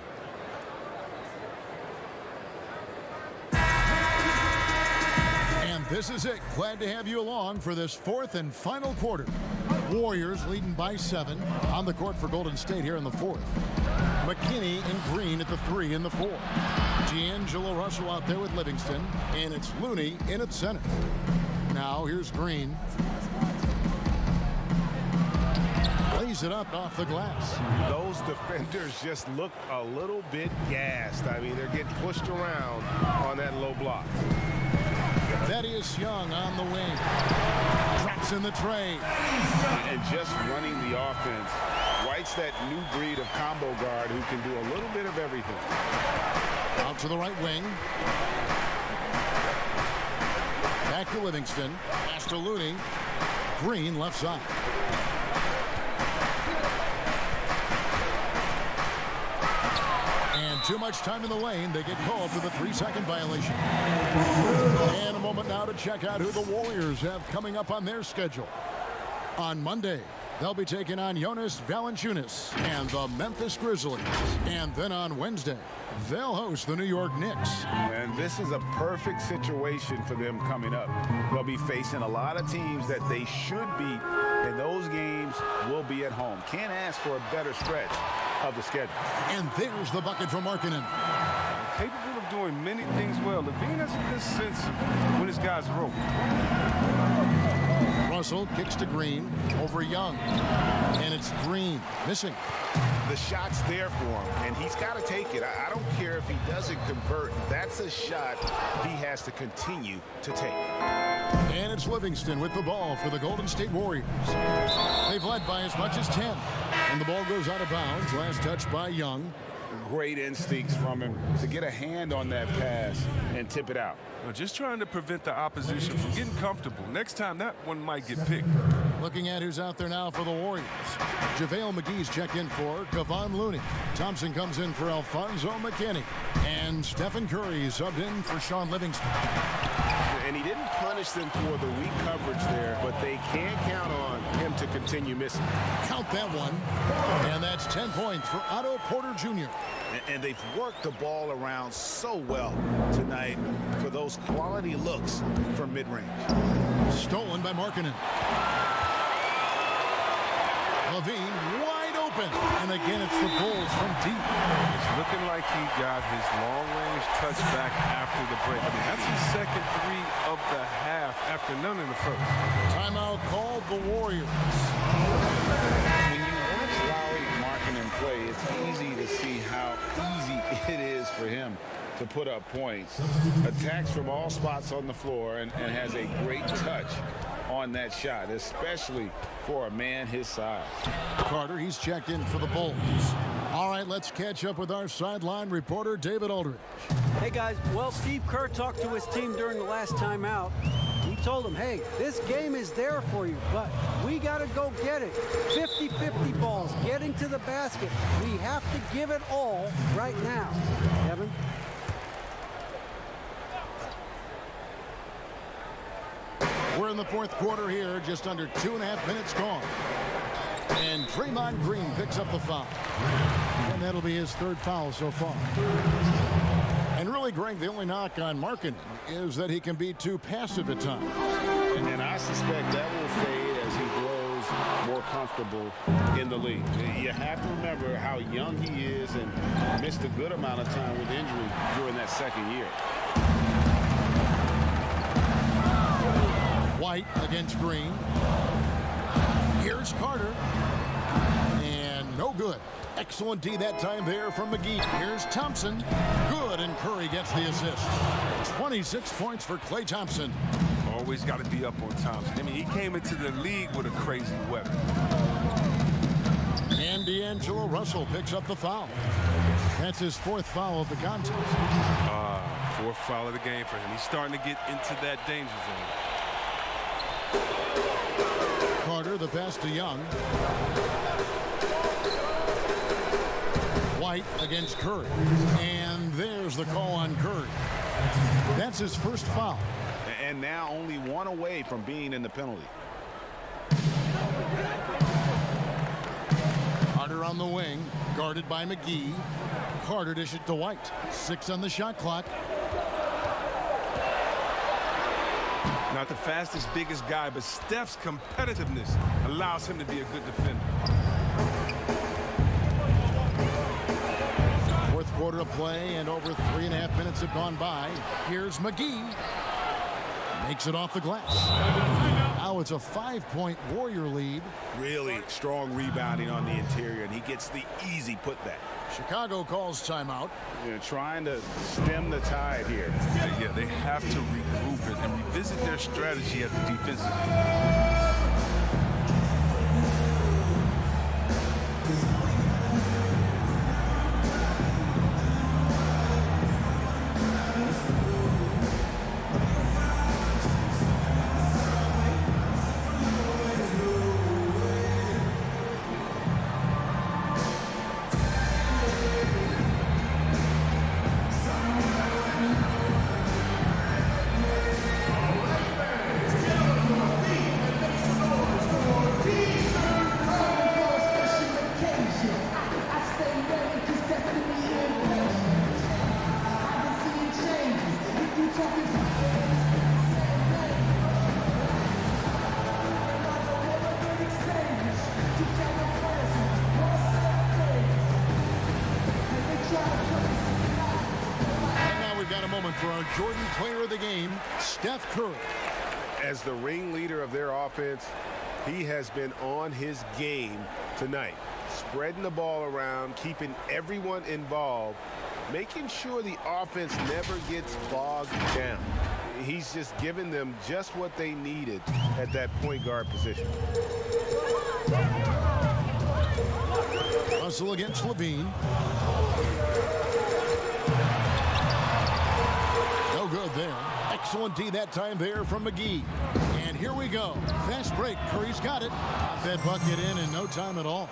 And this is it. Glad to have you along for this fourth and final quarter. Warriors leading by 7 on the court for Golden State here in the fourth. McKinney and Green at the 3 in the 4. D'Angelo Russell out there with Livingston, and it's Looney in at center. Now here's Green. Lays it up off the glass. Those defenders just look a little bit gassed. I mean, they're getting pushed around on that low block. Thaddeus Young on the wing. Drops in the tray. And just running the offense. White's that new breed of combo guard who can do a little bit of everything. Out to the right wing. Back to Livingston. Pass to Looney. Green left side. And too much time in the lane. They get called for the 3-second violation. And a moment now to check out who the Warriors have coming up on their schedule. On Monday, they'll be taking on Jonas Valanciunas and the Memphis Grizzlies. And then on Wednesday, they'll host the New York Knicks. And this is a perfect situation for them coming up. They'll be facing a lot of teams that they should beat, and those games will be at home. Can't ask for a better stretch of the schedule. And there's the bucket from Markkanen. Capable of doing many things well. Levine has a good sense of when his guys are open. Russell kicks to Green over Young. And it's Green missing. The shot's there for him, and he's got to take it. I don't care if he doesn't convert. That's a shot he has to continue to take. And it's Livingston with the ball for the Golden State Warriors. They've led by as much as 10. And the ball goes out of bounds. Last touch by Young. Great instincts from him to get a hand on that pass and tip it out. Just trying to prevent the opposition from getting comfortable. Next time, that one might get picked. Looking at who's out there now for the Warriors. JaVale McGee's checked in for Kevon Looney. Thompson comes in for Alfonso McKinney. And Stephen Curry subbed in for Sean Livingston. And he didn't punish them for the weak coverage there, but they can't count on him to continue missing. Count that one. And that's 10 points for Otto Porter Jr. And they've worked the ball around so well tonight for those quality looks from mid-range. Stolen by Markkanen. Levine wide open. And again, it's the Bulls from deep. It's looking like he got his long-range touchback after the break. I mean, that's his second 3 of the half after none in the first. Timeout called the Warriors. When you watch Lowry, Markkanen play, it's easy to see how easy it is for him to put up points. Attacks from all spots on the floor and has a great touch on that shot, especially for a man his size. Carter, he's checked in for the Bulls. All right, let's catch up with our sideline reporter, David Aldridge. Hey, guys. Well, Steve Kerr talked to his team during the last timeout. He told them, hey, this game is there for you, but we got to go get it. 50-50 balls, getting to the basket. We have to give it all right now. Kevin? We're in the fourth quarter here, just under 2.5 minutes gone. And Draymond Green picks up the foul. And that'll be his 3rd foul so far. And really, Greg, the only knock on Markkanen is that he can be too passive at times. And I suspect that will fade as he grows more comfortable in the league. You have to remember how young he is and missed a good amount of time with injury during that second year. White against Green. Here's Carter. And no good. Excellent D that time there from McGee. Here's Thompson. Good, and Curry gets the assist. 26 points for Klay Thompson. Always got to be up on Thompson. I mean, he came into the league with a crazy weapon. And D'Angelo Russell picks up the foul. That's his 4th foul of the contest. 4th foul of the game for him. He's starting to get into that danger zone. Carter, the pass to Young. White against Curry. And there's the call on Curry. That's his first foul. And now only one away from being in the penalty. Carter on the wing, guarded by McGee. Carter dish it to White. 6 on the shot clock. Not the fastest, biggest guy, but Steph's competitiveness allows him to be a good defender. Fourth quarter of play, and over 3.5 minutes have gone by. Here's McGee. Makes it off the glass. Now it's a 5-point Warrior lead. Really strong rebounding on the interior, and he gets the easy putback. Chicago calls timeout. They're trying to stem the tide here. Yeah, they have to regroup it and revisit their strategy at the defensive end. For our Jordan player of the game, Steph Curry. As the ringleader of their offense, he has been on his game tonight, spreading the ball around, keeping everyone involved, making sure the offense never gets bogged down. He's just giving them just what they needed at that point guard position. Russell against Levine. No good there. Excellent D that time there from McGee. And here we go. Fast break. Curry's got it. Got that bucket in no time at all.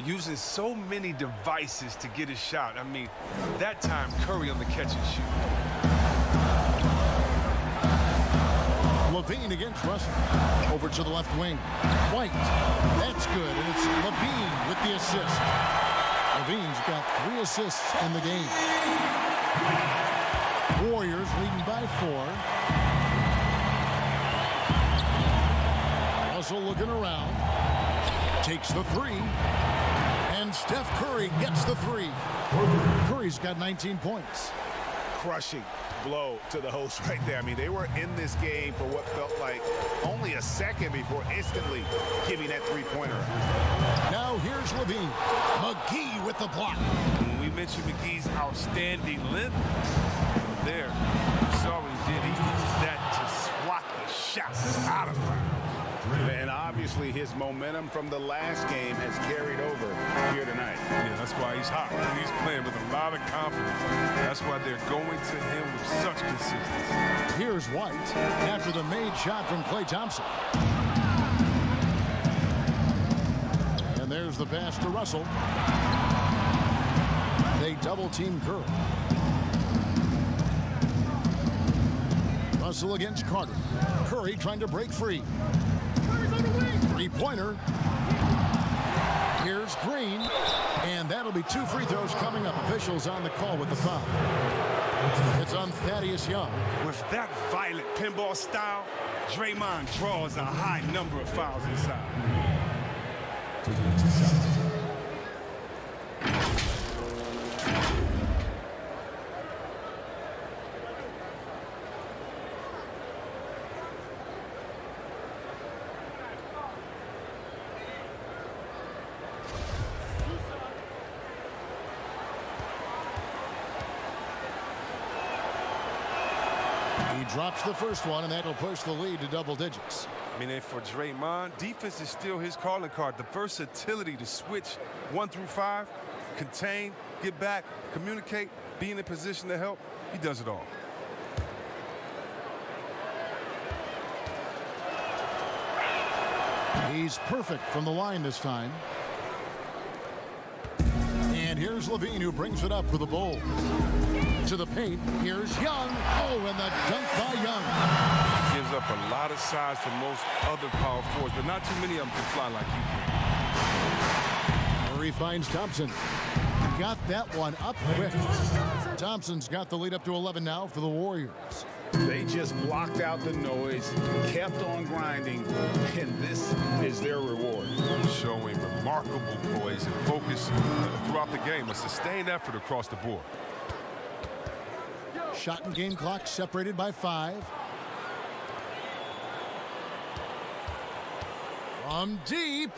Using so many devices to get his shot. I mean, that time Curry on the catch and shoot. Levine against Russell. Over to the left wing. White. That's good. And it's Levine with the assist. Levine's got 3 assists in the game. Warriors leading by 4. Russell looking around. Takes the 3. And Steph Curry gets the 3. Curry's got 19 points. Crushing blow to the host right there. I mean, they were in this game for what felt like only a second before instantly giving that three-pointer. Now here's Levine. McGee with the block. When we mentioned McGee's outstanding length, there, you saw what he did. He used that to swat the shots out of bounds. And obviously his momentum from the last game has carried over here tonight. Yeah, that's why he's hot. He's playing with a lot of confidence. That's why they're going to him with such consistency. Here's White after the made shot from Klay Thompson. And there's the pass to Russell. They double team Curry. Russell against Carter. Curry trying to break free. Three-pointer. Here's Green. And that'll be 2 free throws coming up. Officials on the call with the foul. It's on Thaddeus Young. With that violent pinball style, Draymond draws a high number of fouls inside. He drops the first one, and that'll push the lead to double digits. I mean, and for Draymond, defense is still his calling card. The versatility to switch 1 through 5, contain, get back, communicate, be in a position to help. He does it all. He's perfect from the line this time. And here's Here's Levine, who brings it up for the Bulls. To the paint, here's Young. Oh, and the dunk by Young. Gives up a lot of size for most other power forwards, but not too many of them can fly like he can. Murray finds Thompson. Got that one up quick. Thompson's got the lead up to 11 now for the Warriors. They just blocked out the noise, kept on grinding, and this is their reward. Showing remarkable poise and focus throughout the game. A sustained effort across the board. Shot and game clock separated by 5. From deep.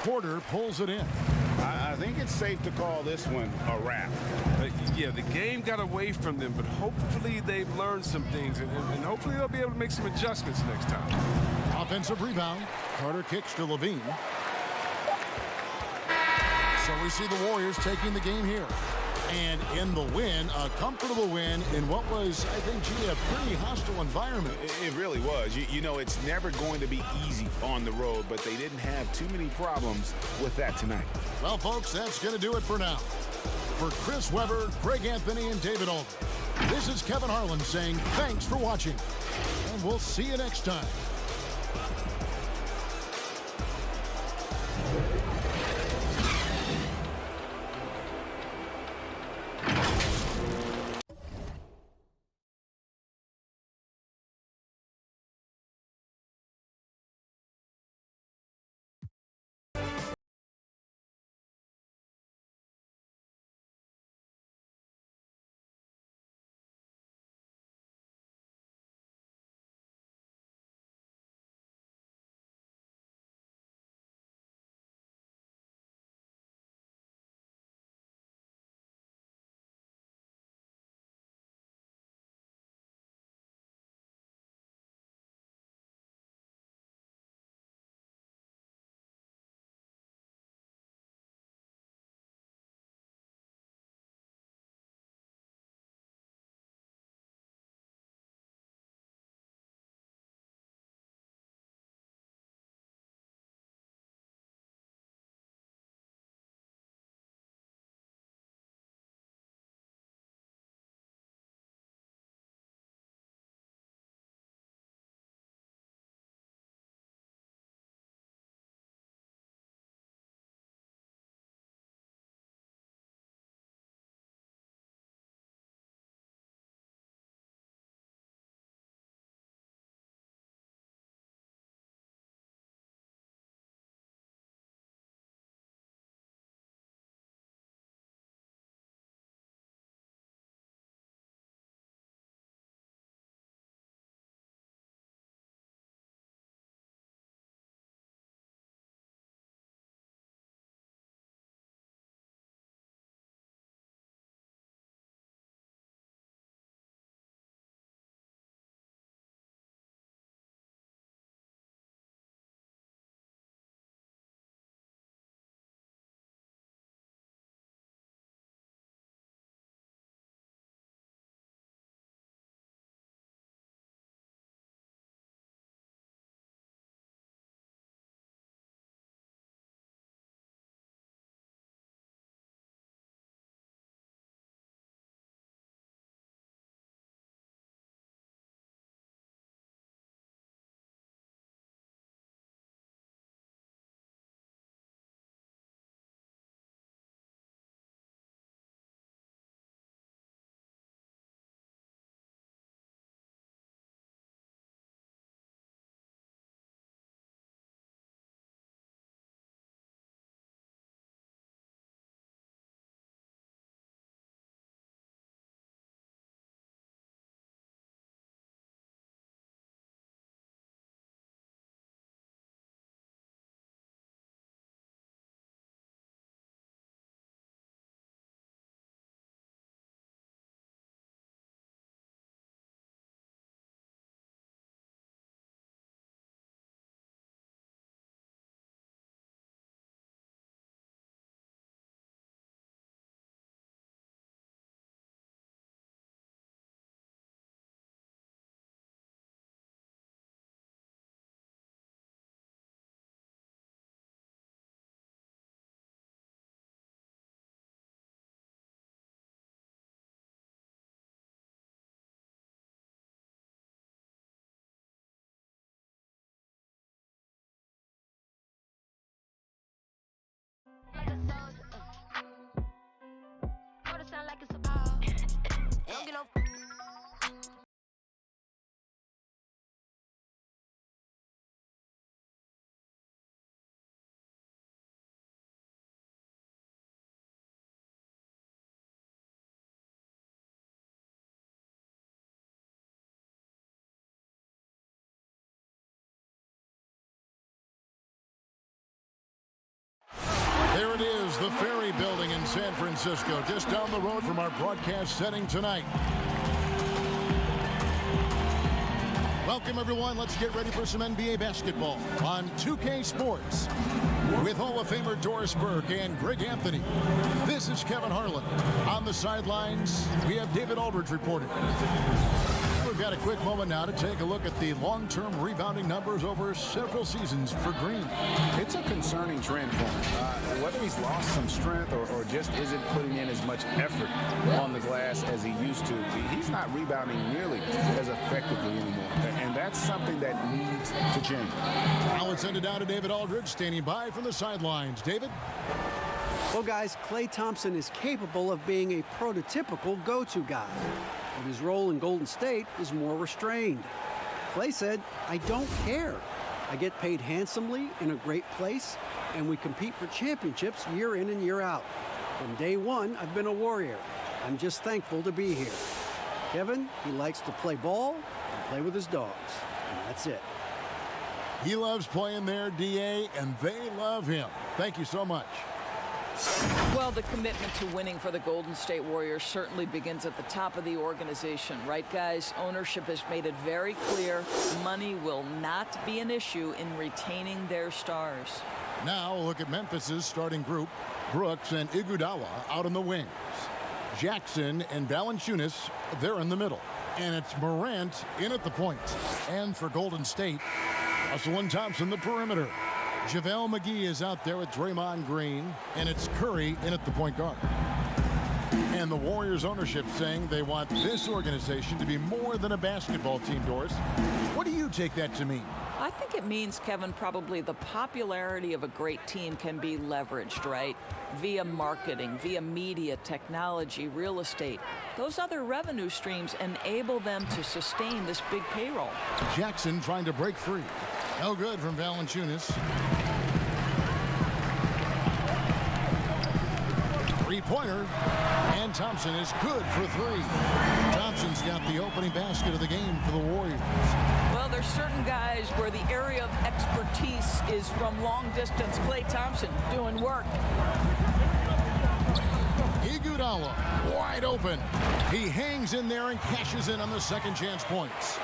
Porter pulls it in. I think it's safe to call this one a wrap. Yeah, the game got away from them, but hopefully they've learned some things, and hopefully they'll be able to make some adjustments next time. Offensive rebound. Carter kicks to Levine. So we see the Warriors taking the game here. And in the win, a comfortable win in what was, I think, gee, a pretty hostile environment. It really was. You know, it's never going to be easy on the road, but they didn't have too many problems with that tonight. Well, folks, that's going to do it for now. For Chris Webber, Greg Anthony, and David Aldridge, this is Kevin Harlan saying thanks for watching, and we'll see you next time. like it's a they don't get no. There it is, the Ferry Building in San Francisco, just down the road from our broadcast setting tonight. Welcome, everyone. Let's get ready for some NBA basketball on 2K Sports with Hall of Famer Doris Burke and Greg Anthony. This is Kevin Harlan. On the sidelines, we have David Aldridge reporting. We've got a quick moment now to take a look at the long-term rebounding numbers over several seasons for Green. It's a concerning trend for him. Whether he's lost some strength or just isn't putting in as much effort on the glass as he used to, he's not rebounding nearly as effectively anymore. And that's something that needs to change. Now let's send it down to David Aldridge, standing by from the sidelines. David? Well, guys, Klay Thompson is capable of being a prototypical go-to guy, but his role in Golden State is more restrained. Klay said, "I don't care. I get paid handsomely in a great place, and we compete for championships year in and year out. From day one, I've been a warrior. I'm just thankful to be here." Kevin, he likes to play ball and play with his dogs, and that's it. He loves playing there, DA, and they love him. Thank you so much. Well, the commitment to winning for the Golden State Warriors certainly begins at the top of the organization, right, guys? Ownership has made it very clear money will not be an issue in retaining their stars. Now look at Memphis's starting group. Brooks and Iguodala out on the wings. Jackson and Valanciunas, they're in the middle. And it's Morant in at the point. And for Golden State, Russell and Thompson, the perimeter. JaVale McGee is out there with Draymond Green, and it's Curry in at the point guard. And the Warriors ownership saying they want this organization to be more than a basketball team, Doris. What do you take that to mean? I think it means, Kevin, probably the popularity of a great team can be leveraged, right? Via marketing, via media, technology, real estate. Those other revenue streams enable them to sustain this big payroll. Jackson trying to break free. No good from Valanciunas. Three-pointer. And Thompson is good for three. Thompson's got the opening basket of the game for the Warriors. Well, there's certain guys where the area of expertise is from long distance. Klay Thompson doing work. Iguodala wide open. He hangs in there and cashes in on the second chance points.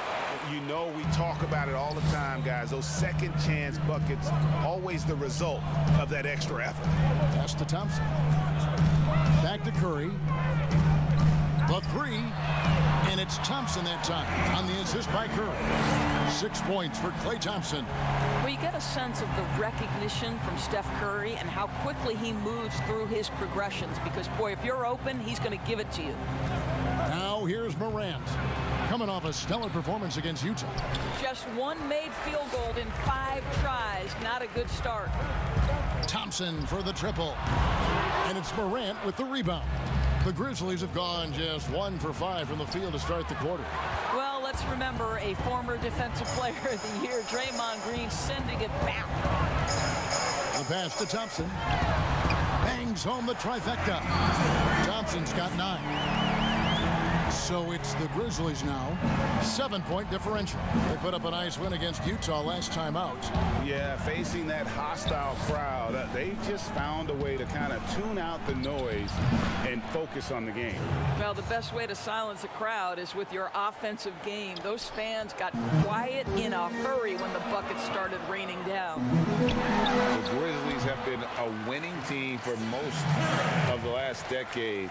You know, we talk about it all the time, guys. Those second chance buckets, always the result of that extra effort. Pass to Thompson. Back to Curry. The three. And it's Thompson that time on the assist by Curry. 6 points for Klay Thompson. Well, you get a sense of the recognition from Steph Curry and how quickly he moves through his progressions. Because, boy, if you're open, he's going to give it to you. Now here's Morant. Coming off a stellar performance against Utah. Just one made field goal in 5 tries. Not a good start. Thompson for the triple. And it's Morant with the rebound. The Grizzlies have gone just 1 for 5 from the field to start the quarter. Well, let's remember a former defensive player of the year, Draymond Green, sending it back. The pass to Thompson. Bangs home the trifecta. Thompson's got 9. So it's the Grizzlies now. 7-point differential. They put up a nice win against Utah last time out. Yeah, facing that hostile crowd, they just found a way to kind of tune out the noise and focus on the game. Well, the best way to silence a crowd is with your offensive game. Those fans got quiet in a hurry when the buckets started raining down. The Grizzlies have been a winning team for most of the last decade.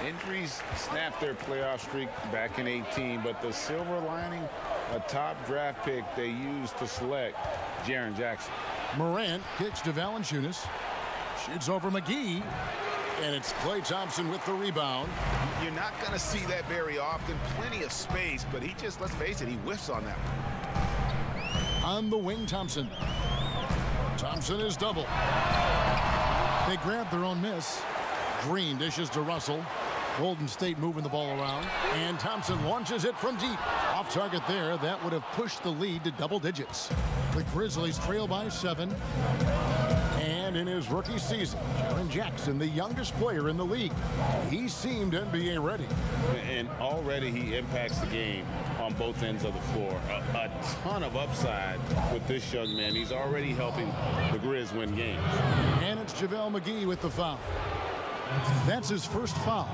Injuries snapped their playoff streak back in 18, but the silver lining, a top draft pick they used to select Jaren Jackson. Morant kicks to Valanciunas. Shoots over McGee. And it's Klay Thompson with the rebound. You're not going to see that very often. Plenty of space, but he just, let's face it, he whiffs on that one. On the wing, Thompson. Thompson is double. They grab their own miss. Green dishes to Russell. Golden State moving the ball around. And Thompson launches it from deep. Off target there. That would have pushed the lead to double digits. The Grizzlies trail by 7. And in his rookie season, Jaren Jackson, the youngest player in the league, he seemed NBA ready. And already he impacts the game on both ends of the floor. A ton of upside with this young man. He's already helping the Grizz win games. And it's JaVale McGee with the foul. That's his first foul.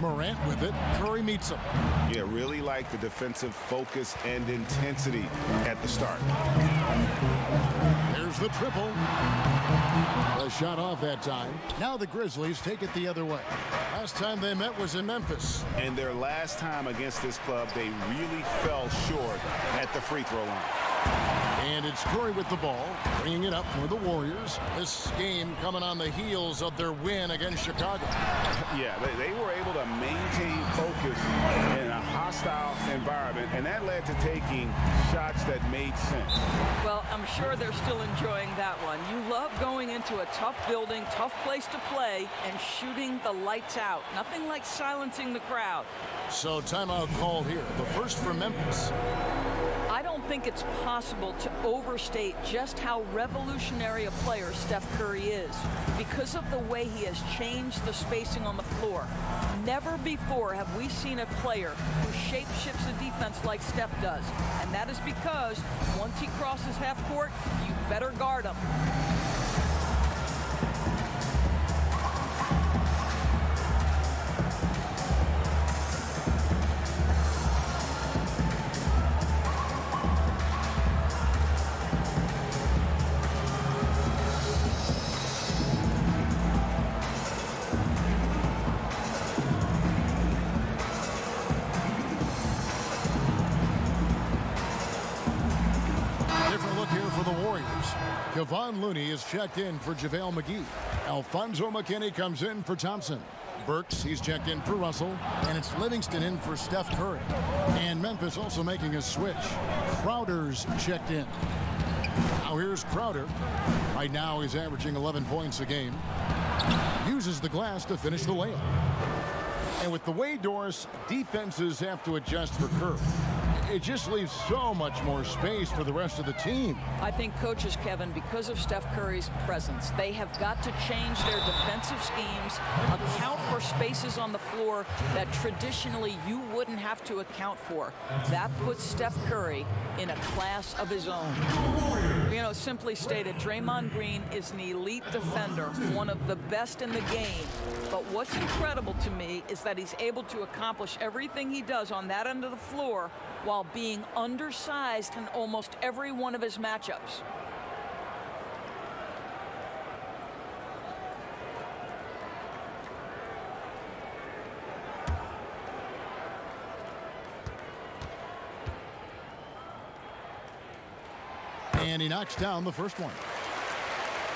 Morant with it. Curry meets him. Yeah, really like the defensive focus and intensity at the start. There's the triple. A shot off that time. Now the Grizzlies take it the other way. Last time they met was in Memphis. And their last time against this club, they really fell short at the free throw line. And it's Curry with the ball, bringing it up for the Warriors. This game coming on the heels of their win against Chicago. Yeah, they were able to maintain focus in a hostile environment, and that led to taking shots that made sense. Well, I'm sure they're still enjoying that one. You love going into a tough building, tough place to play, and shooting the lights out. Nothing like silencing the crowd. So timeout called here. The first for Memphis. I don't think it's possible to overstate just how revolutionary a player Steph Curry is because of the way he has changed the spacing on the floor. Never before have we seen a player who shape-shifts the defense like Steph does. And that is because once he crosses half court, you better guard him. Kevon Looney is checked in for JaVale McGee. Alfonso McKinney comes in for Thompson. Burks, he's checked in for Russell. And it's Livingston in for Steph Curry. And Memphis also making a switch. Crowder's checked in. Now here's Crowder. Right now he's averaging 11 points a game. Uses the glass to finish the layup. And with the way Doris, defenses have to adjust for Curry. It just leaves so much more space for the rest of the team. I think coaches, Kevin, because of Steph Curry's presence, they have got to change their defensive schemes, account for spaces on the floor that traditionally you wouldn't have to account for. That puts Steph Curry in a class of his own. You know, simply stated, Draymond Green is an elite defender, one of the best in the game. But what's incredible to me is that he's able to accomplish everything he does on that end of the floor while being undersized in almost every one of his matchups. And he knocks down the first one.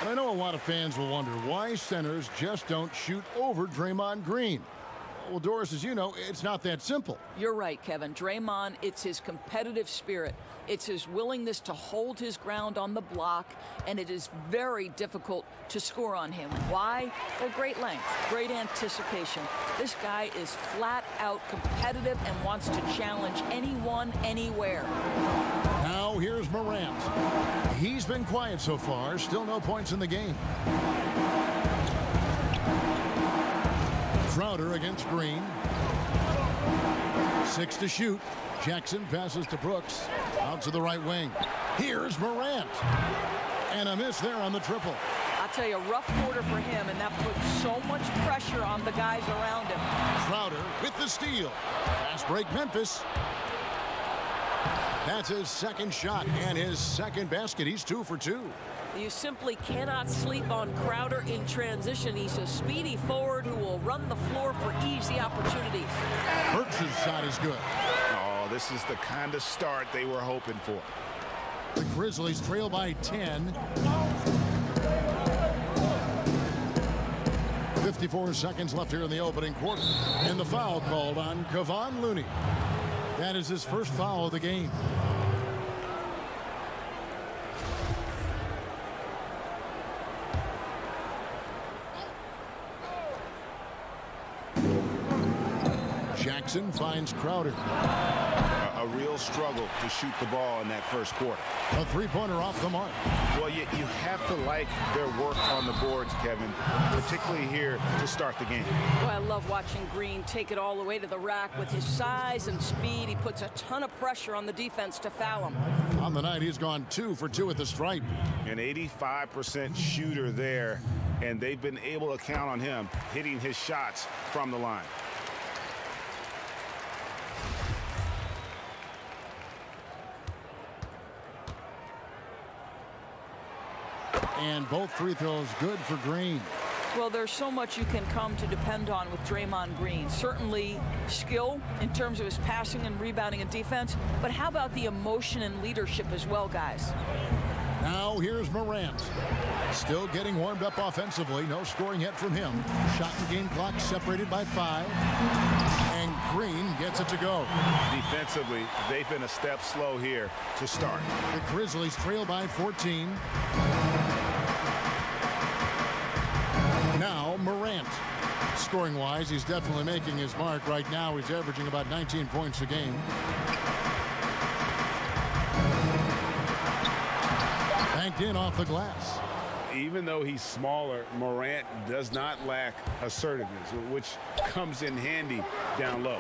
And I know a lot of fans will wonder why centers just don't shoot over Draymond Green. Well, Doris, as you know, it's not that simple. You're right, Kevin. Draymond, it's his competitive spirit. It's his willingness to hold his ground on the block, and it is very difficult to score on him. Why? Well, great length, great anticipation. This guy is flat out competitive and wants to challenge anyone, anywhere. Now here's Morant. He's been quiet so far. Still no points in the game. Crowder against Green. 6 to shoot. Jackson passes to Brooks. Out to the right wing. Here's Morant. And a miss there on the triple. I'll tell you, a rough quarter for him, and that puts so much pressure on the guys around him. Crowder with the steal. Fast break Memphis. That's his second shot and his second basket. He's 2 for 2. You simply cannot sleep on Crowder in transition. He's a speedy forward who will run the floor for easy opportunities. Burks' shot is good. Oh, this is the kind of start they were hoping for. The Grizzlies trail by 10. 54 seconds left here in the opening quarter. And the foul called on Kevon Looney. That is his first foul of the game. Jackson finds Crowder. A real struggle to shoot the ball in that first quarter. A three-pointer off the mark. Well, you have to like their work on the boards, Kevin, particularly here to start the game. Well, I love watching Green take it all the way to the rack. With his size and speed, he puts a ton of pressure on the defense to foul him. On the night, he's gone 2 for 2 at the stripe. An 85% shooter there, and they've been able to count on him hitting his shots from the line. And both free throws good for Green. Well, there's so much you can come to depend on with Draymond Green. Certainly skill in terms of his passing and rebounding and defense, but how about the emotion and leadership as well, guys? Now here's Morant. Still getting warmed up offensively. No scoring yet from him. Shot and game clock separated by 5. And Green gets it to go. Defensively, they've been a step slow here to start. The Grizzlies trail by 14. Now Morant. Scoring-wise, he's definitely making his mark. Right now, he's averaging about 19 points a game. Banked in off the glass. Even though he's smaller, Morant does not lack assertiveness, which comes in handy down low.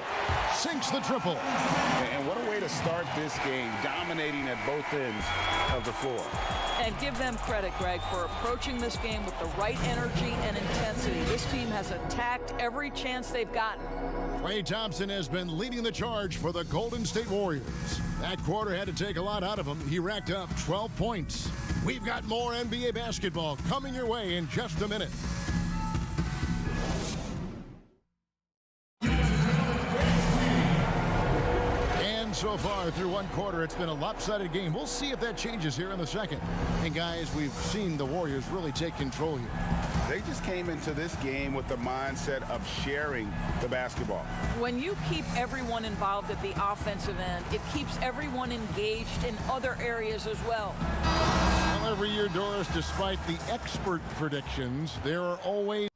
Sinks the triple. And what a way to start this game, dominating at both ends of the floor. And give them credit, Greg, for approaching this game with the right energy and intensity. This team has attacked every chance they've gotten. Klay Thompson has been leading the charge for the Golden State Warriors. That quarter had to take a lot out of him. He racked up 12 points. We've got more NBA basketball coming your way in just a minute. And so far through one quarter, it's been a lopsided game. We'll see if that changes here in the second. And guys, we've seen the Warriors really take control here. They just came into this game with the mindset of sharing the basketball. When you keep everyone involved at the offensive end, it keeps everyone engaged in other areas as well. Well, every year, Doris, despite the expert predictions, there are always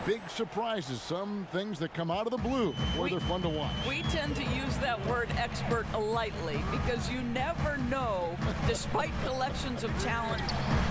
big surprises, some things that come out of the blue, boy, they're fun to watch. We tend to use that word expert lightly because you never know, despite collections of talent,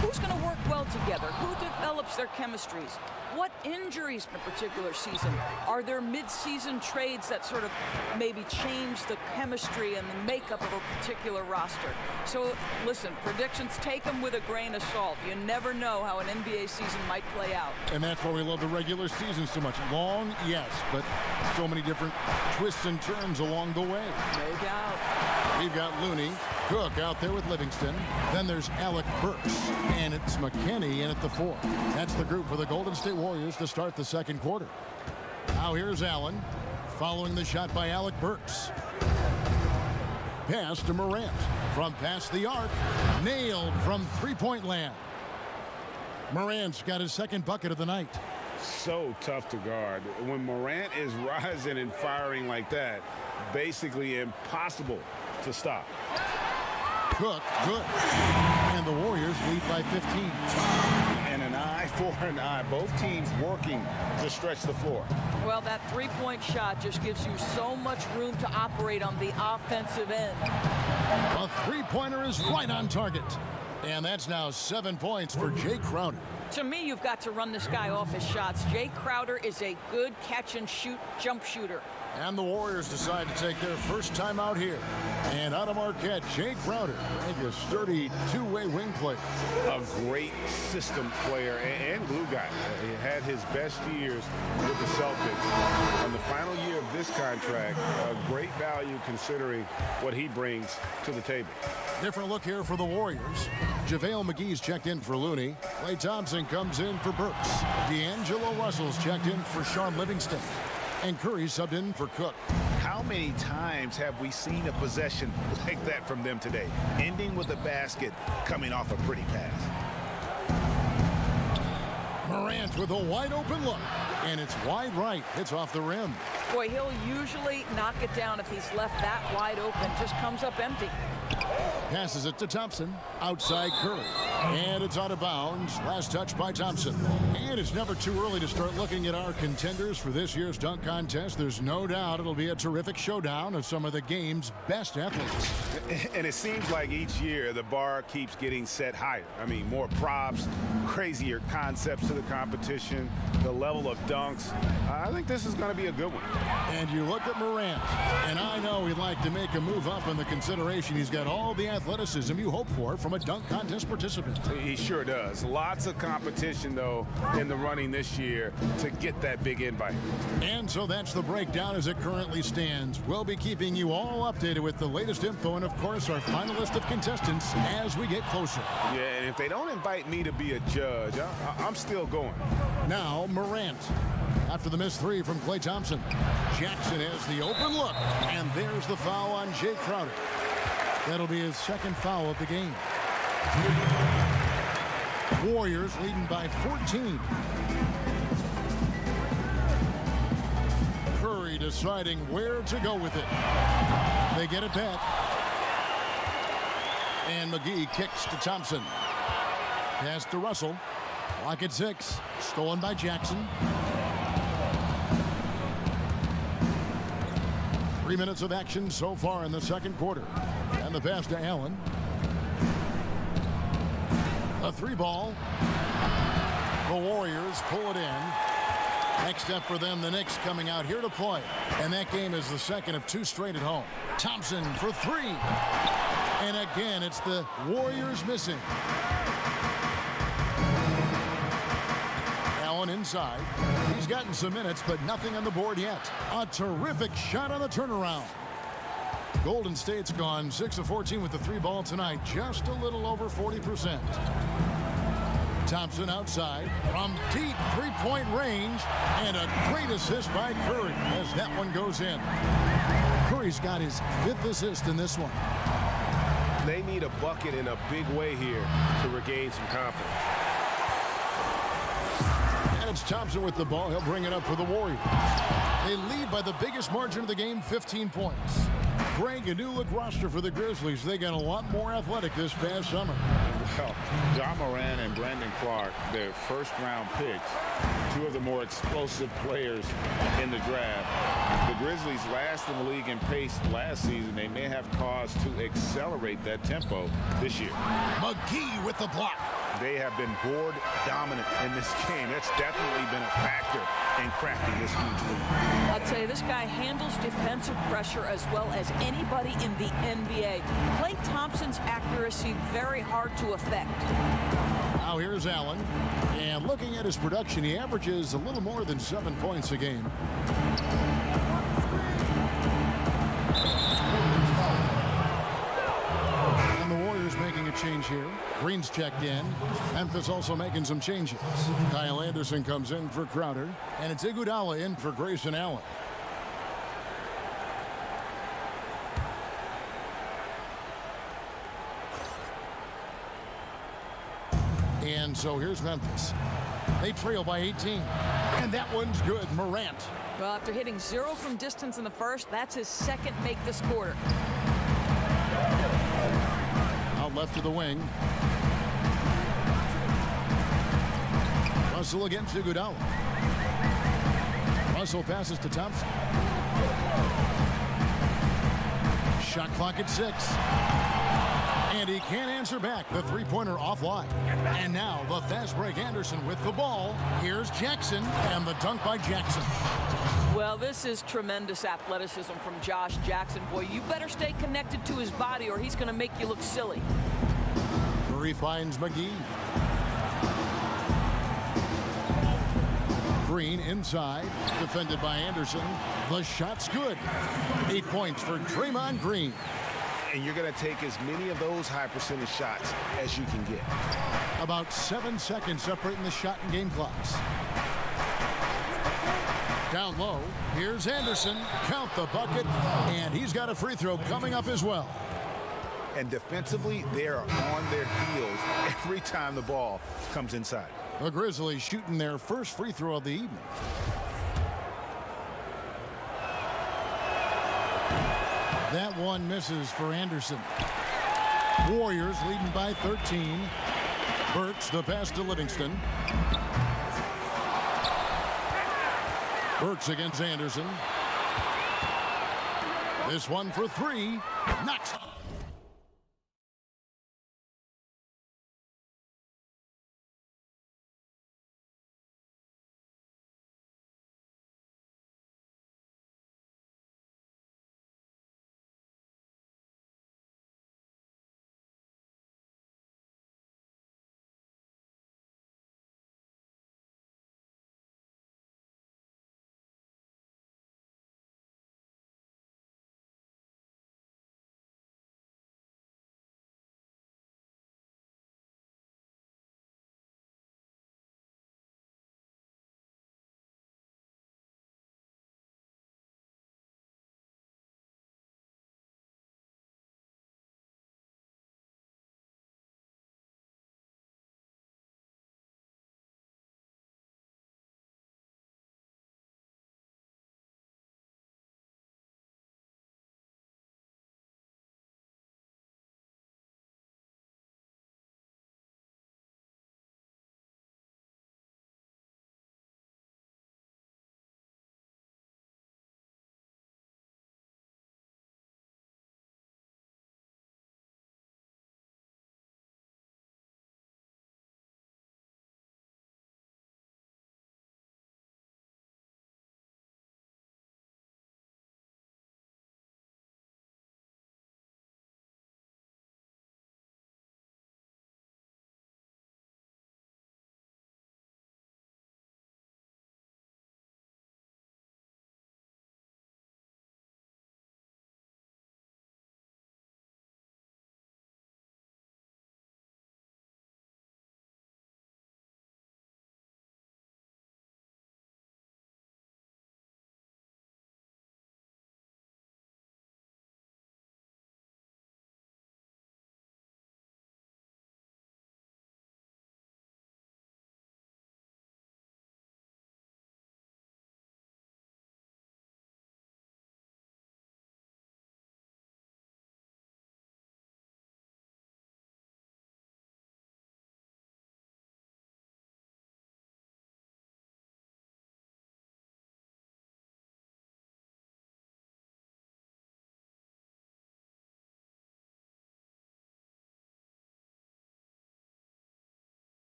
who's going to work well together, who develops their chemistries, what injuries in a particular season. Are there mid-season trades that sort of maybe change the chemistry and the makeup of a particular roster? So listen, predictions, take them with a grain of salt. You never know how an NBA season might play out. And that's why we love the regular season so much. Long, yes, but so many different twists and turns along the way. No doubt. We've got Looney, Cook out there with Livingston. Then there's Alec Burks, and it's McKinney in at the 4. That's the group for the Golden State Warriors to start the second quarter. Now here's Allen, following the shot by Alec Burks. Pass to Morant. From past the arc, nailed from three-point land. Morant's got his second bucket of the night. So tough to guard. When Morant is rising and firing like that, basically impossible to stop. Cook, good. And the Warriors lead by 15. And an eye for an eye. Both teams working to stretch the floor. Well, that three-point shot just gives you so much room to operate on the offensive end. A three-pointer is right on target. And that's now 7 points for Jay Crowder. To me, you've got to run this guy off his shots. Jay Crowder is a good catch-and-shoot jump shooter. And the Warriors decide to take their first time out here. And out of Marquette, Jay Crowder, a sturdy two-way wing player. A great system player and glue guy. He had had his best years with the Celtics. On the final year of this contract, a great value considering what he brings to the table. Different look here for the Warriors. JaVale McGee's checked in for Looney. Klay Thompson comes in for Burks. D'Angelo Russell's checked in for Sean Livingston. And Curry subbed in for Cook. How many times have we seen a possession like that from them today, ending with a basket coming off a pretty pass? Morant with a wide open look, and it's wide right. Hits off the rim. Boy, he'll usually knock it down if he's left that wide open. Just comes up empty. Passes it to Thompson. Outside Curry. And it's out of bounds. Last touch by Thompson. And it's never too early to start looking at our contenders for this year's dunk contest. There's no doubt it'll be a terrific showdown of some of the game's best athletes. And it seems like each year the bar keeps getting set higher. I mean, more props, crazier concepts to the competition, the level of dunks. I think this is going to be a good one. And you look at Morant, and I know he'd like to make a move up in the consideration. He's got all the athleticism you hope for from a dunk contest participant. He sure does. Lots of competition, though, in the running this year to get that big invite. And so that's the breakdown as it currently stands. We'll be keeping you all updated with the latest info and, of course, our final list of contestants as we get closer. Yeah, and if they don't invite me to be a judge, I'm still going. Now, Morant. After the missed three from Klay Thompson. Jackson has the open look. And there's the foul on Jay Crowder. That'll be his second foul of the game. Warriors leading by 14. Curry deciding where to go with it. They get it back. And McGee kicks to Thompson. Pass to Russell. Clock at 6. Stolen by Jackson. 3 minutes of action so far in the second quarter. And the pass to Allen. A three ball. The Warriors pull it in. Next up for them, the Knicks coming out here to play. And that game is the second of 2 straight at home. Thompson for 3. And again, it's the Warriors missing. Allen inside. He's gotten some minutes, but nothing on the board yet. A terrific shot on the turnaround. Golden State's gone 6 of 14 with the 3 ball tonight, just a little over 40%. Thompson outside from deep 3-point range, and a great assist by Curry as that one goes in. Curry's got his 5th assist in this one. They need a bucket in a big way here to regain some confidence. And it's Thompson with the ball. He'll bring it up for the Warriors. They lead by the biggest margin of the game, 15 points. Greg, a new look roster for the Grizzlies. They got a lot more athletic this past summer. Well, John Moran and Brandon Clark, their first-round picks, 2 of the more explosive players in the draft. The Grizzlies last in the league in pace last season. They may have cause to accelerate that tempo this year. McGee with the block. They have been board dominant in this game. That's definitely been a factor in crafting this huge lead. I'll tell you, this guy handles defensive pressure as well as anybody in the NBA. Klay Thompson's accuracy very hard to affect. Now here's Allen. And looking at his production, he averages a little more than 7 points a game. And the Warriors making a change here. Green's checked in. Memphis also making some changes. Kyle Anderson comes in for Crowder. And it's Iguodala in for Grayson Allen. And so here's Memphis. They trail by 18. And that one's good. Morant. Well, after hitting 0 from distance in the first, that's his 2nd make this quarter. Out left to the wing. Russell against Iguodala. Russell passes to Thompson. Shot clock at 6. And he can't answer back. The 3-pointer offline. And now the fast break. Anderson with the ball. Here's Jackson. And the dunk by Jackson. Well, this is tremendous athleticism from Josh Jackson. Boy, you better stay connected to his body or he's going to make you look silly. Curry finds McGee. Green inside, defended by Anderson. The shot's good. 8 points for Draymond Green. And you're going to take as many of those high percentage shots as you can get. About 7 seconds separating the shot and game clocks. Down low, here's Anderson. Count the bucket, and he's got a free throw coming up as well. And defensively, they are on their heels every time the ball comes inside. The Grizzlies shooting their first free throw of the evening. That one misses for Anderson. Warriors leading by 13. Burks the pass to Livingston. Burks against Anderson. This one for three. Knocks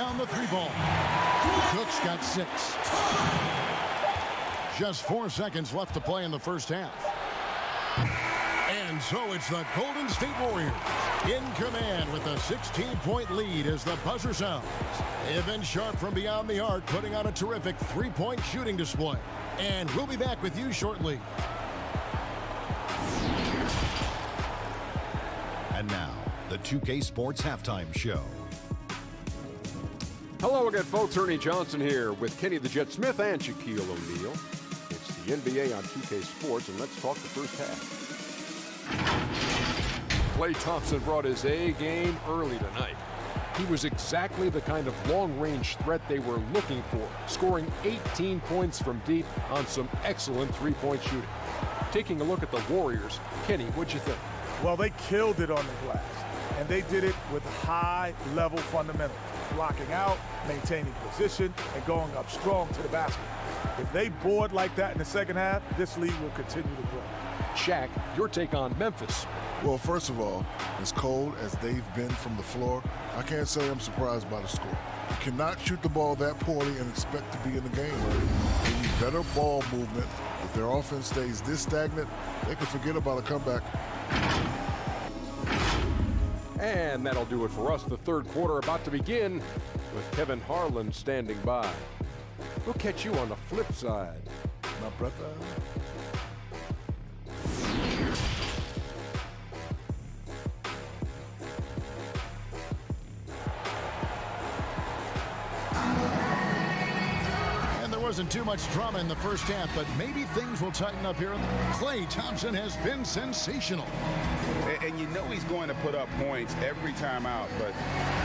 down the three ball. Cook's got 6. Just 4 seconds left to play in the first half. And so it's the Golden State Warriors in command with a 16-point lead as the buzzer sounds. They've been sharp from beyond the arc, putting on a terrific 3-point shooting display. And we'll be back with you shortly. And now, the 2K Sports Halftime Show. Hello again, folks. Ernie Johnson here with Kenny the Jet Smith and Shaquille O'Neal. It's the NBA on 2K Sports, and let's talk the first half. Klay Thompson brought his A game early tonight. He was exactly the kind of long-range threat they were looking for, scoring 18 points from deep on some excellent three-point shooting. Taking a look at the Warriors, Kenny, what'd you think? Well, they killed it on the glass, and they did it with high-level fundamentals, blocking out, maintaining position, and going up strong to the basket. If they board like that in the second half, this league will continue to grow. Shaq, your take on Memphis. Well, first of all, as cold as they've been from the floor, I can't say I'm surprised by the score. You cannot shoot the ball that poorly and expect to be in the game. They need better ball movement. If their offense stays this stagnant, they can forget about a comeback. And that'll do it for us. The third quarter about to begin with Kevin Harlan standing by. We'll catch you on the flip side. My brother. Wasn't too much drama in the first half, but maybe things will tighten up here. Klay Thompson has been sensational. And you know he's going to put up points every time out, but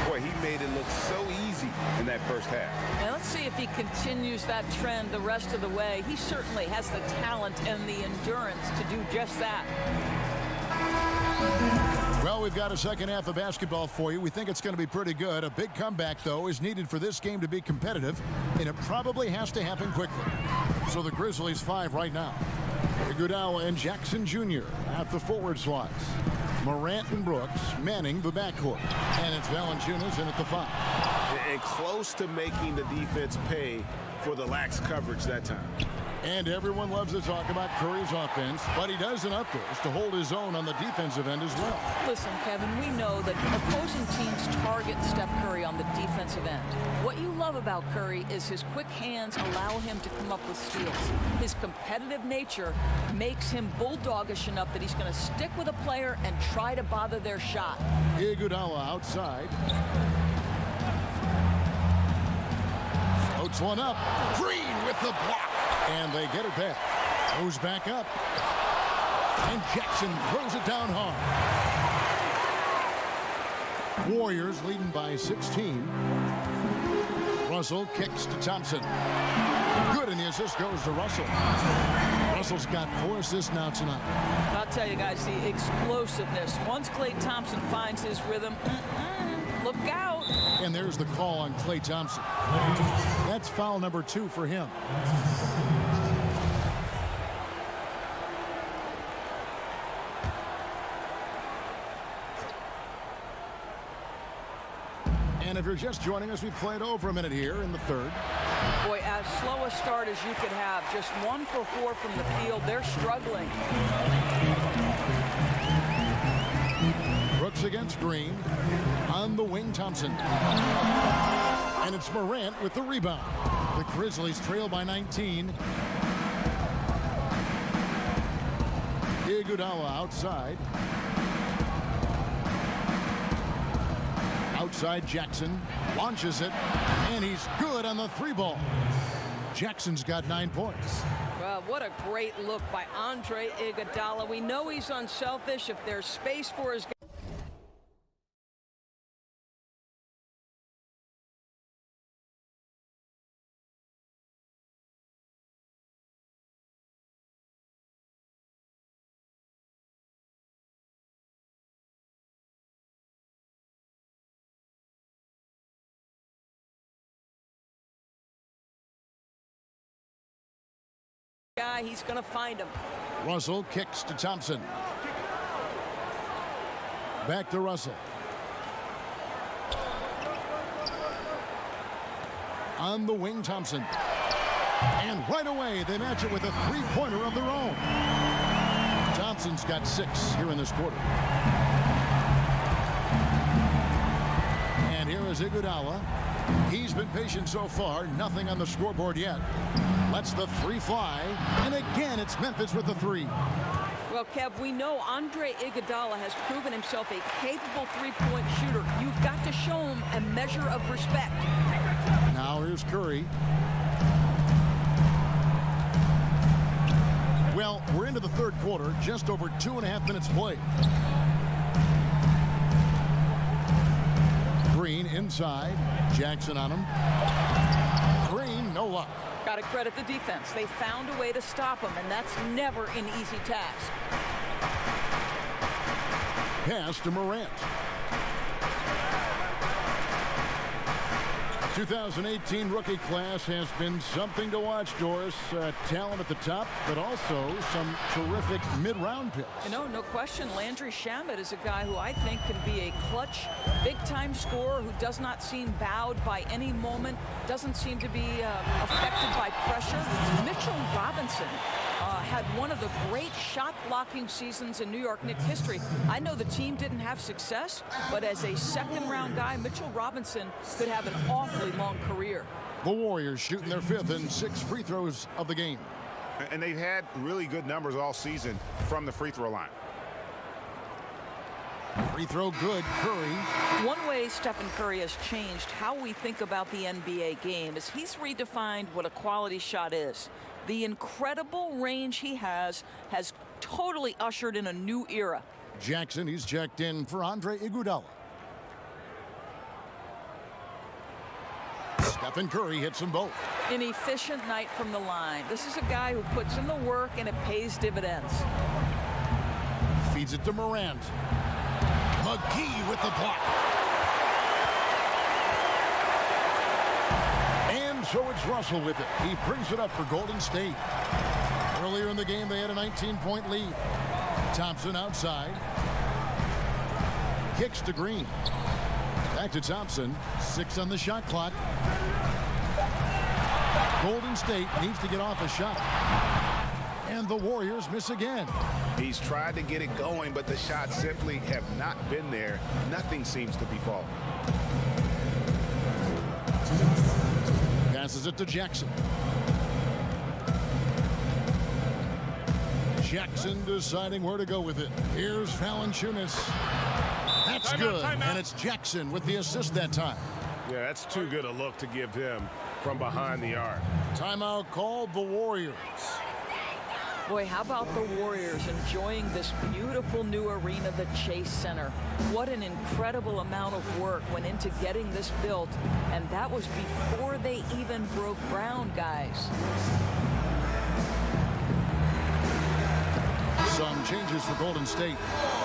boy, he made it look so easy in that first half. Now let's see if he continues that trend the rest of the way. He certainly has the talent and the endurance to do just that. Well, we've got a second half of basketball for you. We think it's going to be pretty good. A big comeback, though, is needed for this game to be competitive, and it probably has to happen quickly. So the Grizzlies 5 right now. Iguodala and Jackson Jr. at the forward slots. Morant and Brooks manning the backcourt. And it's Valanciunas in at the 5. And close to making the defense pay for the lax coverage that time. And everyone loves to talk about Curry's offense, but he does enough for us to hold his own on the defensive end as well. Listen, Kevin, we know that opposing teams target Steph Curry on the defensive end. What you love about Curry is his quick hands allow him to come up with steals. His competitive nature makes him bulldogish enough that he's going to stick with a player and try to bother their shot. Iguodala outside. Floats one up. Green with the block. And they get it back. Goes back up. And Jackson throws it down hard. Warriors leading by 16. Russell kicks to Thompson. Good, and the assist goes to Russell. Russell's got 4 assists now tonight. I'll tell you guys, the explosiveness. Once Klay Thompson finds his rhythm, look out. And there's the call on Klay Thompson. That's foul number 2 for him. And if you're just joining us, we played over a minute here in the third. Boy, as slow a start as you could have. Just 1 for 4 from the field. They're struggling. Brooks against Green. On the wing, Thompson. And it's Morant with the rebound. The Grizzlies trail by 19. Iguodala outside. Outside Jackson. Launches it. And he's good on the 3 ball. Jackson's got 9 points. Well, what a great look by Andre Iguodala. We know he's unselfish. If there's space for his... guy, he's going to find him. Russell kicks to Thompson. Back to Russell. On the wing, Thompson. And right away, they match it with a three-pointer of their own. Thompson's got 6 here in this quarter. And here is Iguodala. He's been patient so far. Nothing on the scoreboard yet. Lets the 3 fly. And again, it's Memphis with the 3. Well, Kev, we know Andre Iguodala has proven himself a capable three-point shooter. You've got to show him a measure of respect. Now here's Curry. Well, we're into the third quarter, just over 2.5 minutes played. Green inside. Jackson on him. Green, no luck. Got to credit the defense. They found a way to stop him, and that's never an easy task. Pass to Morant. 2018 rookie class has been something to watch, Doris. Talent at the top, but also some terrific mid-round picks. You know, no question, Landry Shamet is a guy who I think can be a clutch, big-time scorer who does not seem bowed by any moment, doesn't seem to be affected by pressure. Mitchell Robinson had one of the great shot-blocking seasons in New York Knicks history. I know the team didn't have success, but as a second-round guy, Mitchell Robinson could have an awfully long career. The Warriors shooting their 5th and 6th free throws of the game. And they've had really good numbers all season from the free throw line. Free throw good, Curry. One way Stephen Curry has changed how we think about the NBA game is he's redefined what a quality shot is. The incredible range he has totally ushered in a new era. Jackson, he's checked in for Andre Iguodala. Stephen Curry hits them both. An efficient night from the line. This is a guy who puts in the work and it pays dividends. Feeds it to Morant. McGee with the block. And so it's Russell with it. He brings it up for Golden State. Earlier in the game, they had a 19-point lead. Thompson outside. Kicks to Green. Back to Thompson. 6 on the shot clock. Golden State needs to get off a shot. And the Warriors miss again. He's tried to get it going, but the shots simply have not been there. Nothing seems to be falling. Passes it to Jackson. Jackson deciding where to go with it. Here's Valanciunas. That's good. And it's Jackson with the assist that time. Yeah, that's too good a look to give him from behind the arc. Timeout called the Warriors. Boy, how about the Warriors enjoying this beautiful new arena, the Chase Center. What an incredible amount of work went into getting this built, and that was before they even broke ground, guys. Some changes for Golden State.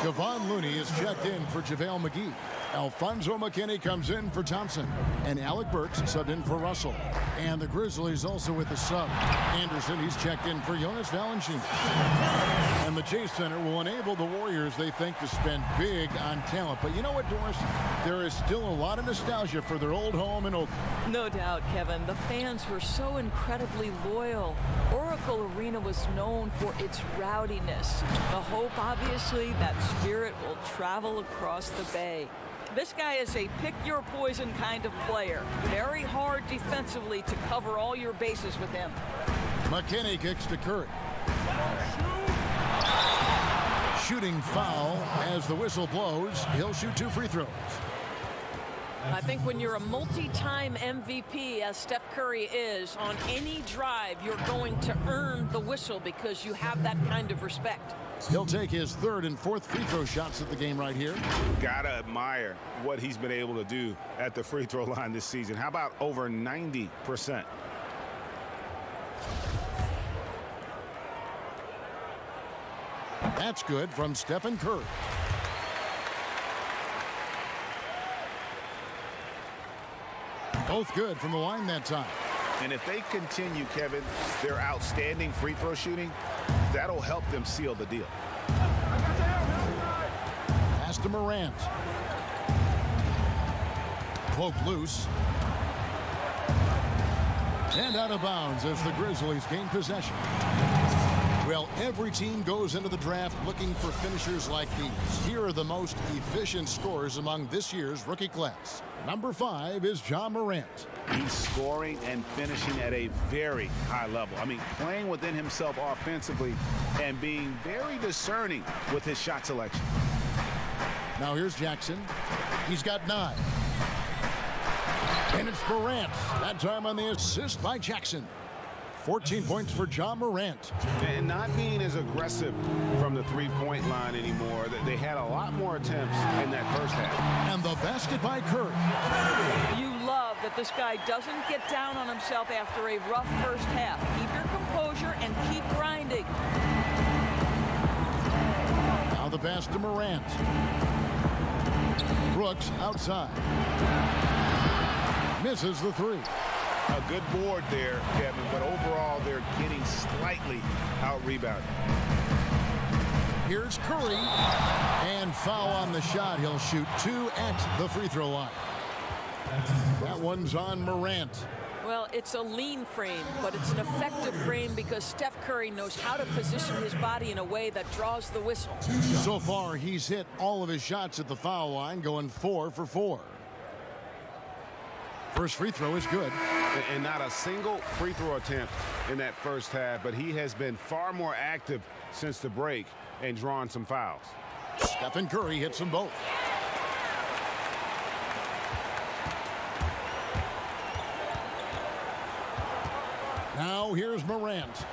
Kevon Looney is checked in for JaVale McGee. Alfonso McKinney comes in for Thompson. And Alec Burks subbed in for Russell. And the Grizzlies also with the sub. Anderson, he's checked in for Jonas Valanciunas. And the Chase Center will enable the Warriors, they think, to spend big on talent. But you know what, Doris? There is still a lot of nostalgia for their old home in Oakland. No doubt, Kevin. The fans were so incredibly loyal. Oracle Arena was known for its rowdiness. The hope, obviously, that spirit will travel across the bay. This guy is a pick-your-poison kind of player. Very hard defensively to cover all your bases with him. McKinney kicks to Curry. Shooting foul as the whistle blows. He'll shoot 2 free throws. I think when you're a multi-time MVP, as Steph Curry is, on any drive, you're going to earn the whistle because you have that kind of respect. He'll take his 3rd and 4th free throw shots at the game right here. Gotta admire what he's been able to do at the free throw line this season. How about over 90%? That's good from Stephen Curry. Both good from the line that time. And if they continue, Kevin, their outstanding free throw shooting, that'll help them seal the deal. Pass to Morant. Poke loose. And out of bounds as the Grizzlies gain possession. Well, every team goes into the draft looking for finishers like these. Here are the most efficient scorers among this year's rookie class. Number 5 is Ja Morant. He's scoring and finishing at a very high level. I mean, playing within himself offensively and being very discerning with his shot selection. Now here's Jackson. He's got 9. And it's Morant. That time on the assist by Jackson. 14 points for Ja Morant. And not being as aggressive from the three-point line anymore. They had a lot more attempts in that first half. And the basket by Curry. You love that this guy doesn't get down on himself after a rough first half. Keep your composure and keep grinding. Now the pass to Morant. Brooks outside. Misses the 3. A good board there, Kevin, but overall they're getting slightly out-rebounded. Here's Curry. And foul on the shot. He'll shoot 2 at the free throw line. That one's on Morant. Well, it's a lean frame, but it's an effective frame because Steph Curry knows how to position his body in a way that draws the whistle. So far, he's hit all of his shots at the foul line, going 4 for 4. First free throw is good. And not a single free throw attempt in that first half, but he has been far more active since the break and drawn some fouls. Stephen Curry hits them both. Now here's Morant.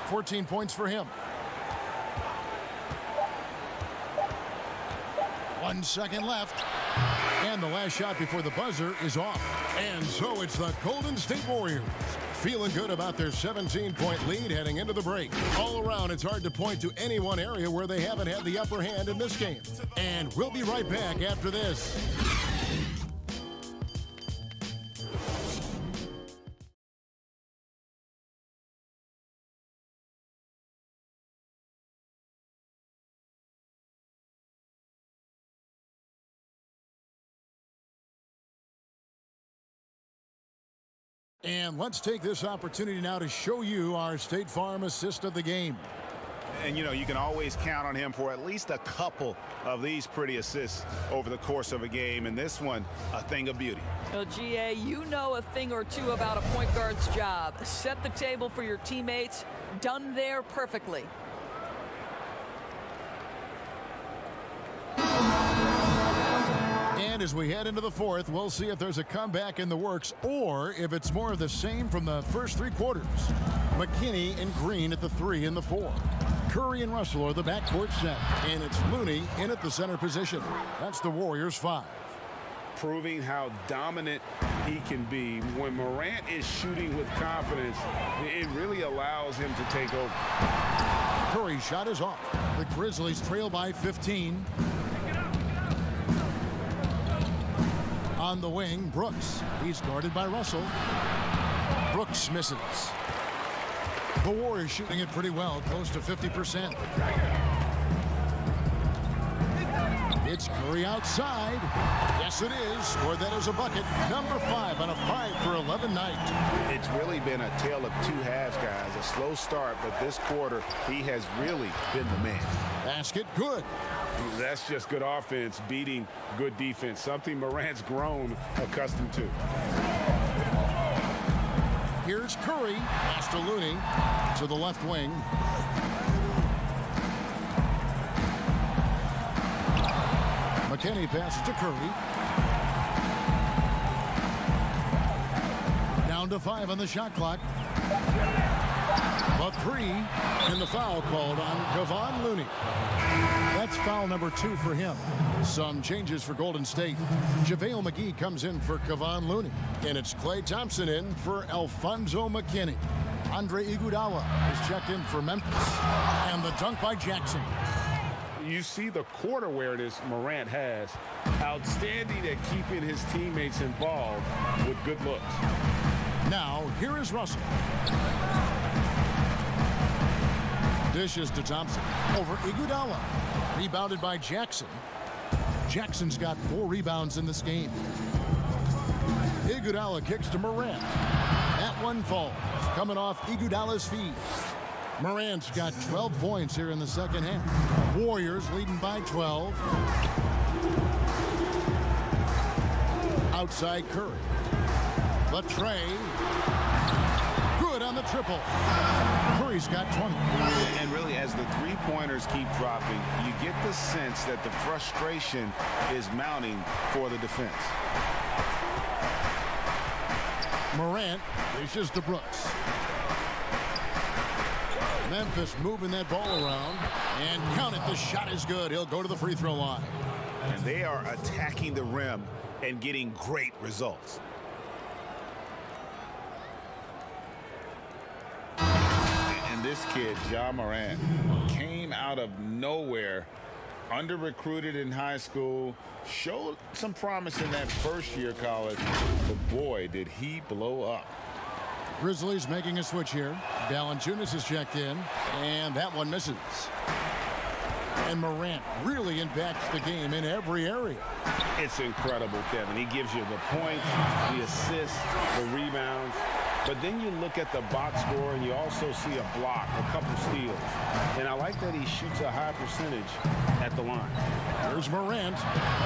14 points for him. 1 second left. And the last shot before the buzzer is off. And so it's the Golden State Warriors feeling good about their 17-point lead heading into the break. All around, it's hard to point to any one area where they haven't had the upper hand in this game. And we'll be right back after this. And let's take this opportunity now to show you our State Farm assist of the game. And, you know, you can always count on him for at least a couple of these pretty assists over the course of a game. And this one, a thing of beauty. Well, GA, you know a thing or two about a point guard's job. Set the table for your teammates. Done there perfectly. And as we head into the fourth, we'll see if there's a comeback in the works or if it's more of the same from the first 3 quarters. McKinney and Green at the 3 and the 4. Curry and Russell are the backcourt set. And it's Looney in at the center position. That's the Warriors 5. Proving how dominant he can be. When Morant is shooting with confidence, it really allows him to take over. Curry's shot is off. The Grizzlies trail by 15. On the wing, Brooks. He's guarded by Russell. Brooks misses. The Warriors shooting it pretty well, close to 50%. It's Curry outside. Yes, it is. Scored that as a bucket. Number 5 on a 5 for 11 night. It's really been a tale of 2 halves, guys. A slow start, but this quarter, he has really been the man. Basket good. That's just good offense beating good defense, something Morant's grown accustomed to. Here's Curry. Pass to Looney to the left wing. McKinney passes to Curry. Down to 5 on the shot clock. But 3 and the foul called on Kevon Looney. That's foul number 2 for him. Some changes for Golden State. JaVale McGee comes in for Kevon Looney. And it's Klay Thompson in for Alfonso McKinney. Andre Iguodala is checked in for Memphis. And the dunk by Jackson. You see the court awareness Morant has. Outstanding at keeping his teammates involved with good looks. Now, here is Russell. Dishes to Thompson. Over Iguodala. Rebounded by Jackson. Jackson's got 4 rebounds in this game. Iguodala kicks to Morant. That That one falls, coming off Iguodala's feet. Morant's got 12 points here in the second half. Warriors leading by 12. Outside Curry. The tray. Good on the triple. Curry's got 20. And really, as the three-pointers keep dropping, you get the sense that the frustration is mounting for the defense. Morant reaches to Brooks. Memphis moving that ball around. And count it, the shot is good. He'll go to the free throw line. And they are attacking the rim and getting great results. And this kid, Ja Morant, came out of nowhere, under-recruited in high school, showed some promise in that first year of college, but boy, did he blow up. Grizzlies making a switch here. Valanciunas is checked in, and that one misses. And Morant really impacts the game in every area. It's incredible, Kevin. He gives you the points, the assists, the rebounds. But then you look at the box score, and you also see a block, a couple steals. And I like that he shoots a high percentage at the line. Here's Morant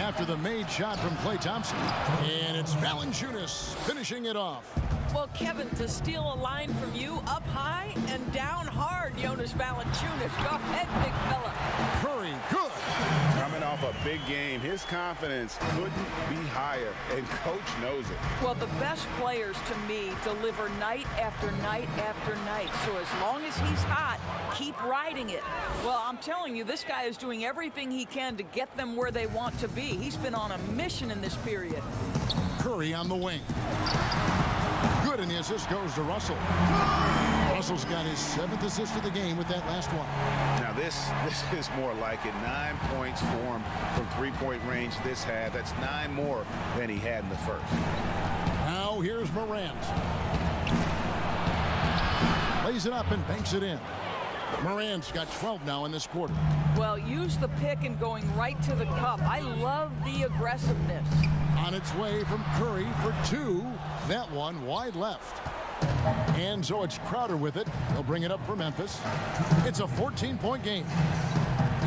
after the made shot from Klay Thompson. And it's Valanciunas finishing it off. Well, Kevin, to steal a line from you up high and down hard, Jonas Valanciunas. Go ahead, big fella. Curry, good. Coming off a big game, his confidence couldn't be higher, and coach knows it. Well, the best players to me deliver night after night after night. So as long as he's hot, keep riding it. Well, I'm telling you, this guy is doing everything he can to get them where they want to be. He's been on a mission in this period. Curry on the wing. Good, and the assist goes to Russell. Russell's got his 7th assist of the game with that last one. Now this is more like it. 9 points for him from three-point range this half. That's 9 more than he had in the first. Now here's Morant. Lays it up and banks it in. Morant's got 12 now in this quarter. Well, use the pick and going right to the cup. I love the aggressiveness. On its way from Curry for 2. That one wide left. And so it's Crowder with it. He'll bring it up for Memphis. It's a 14-point game.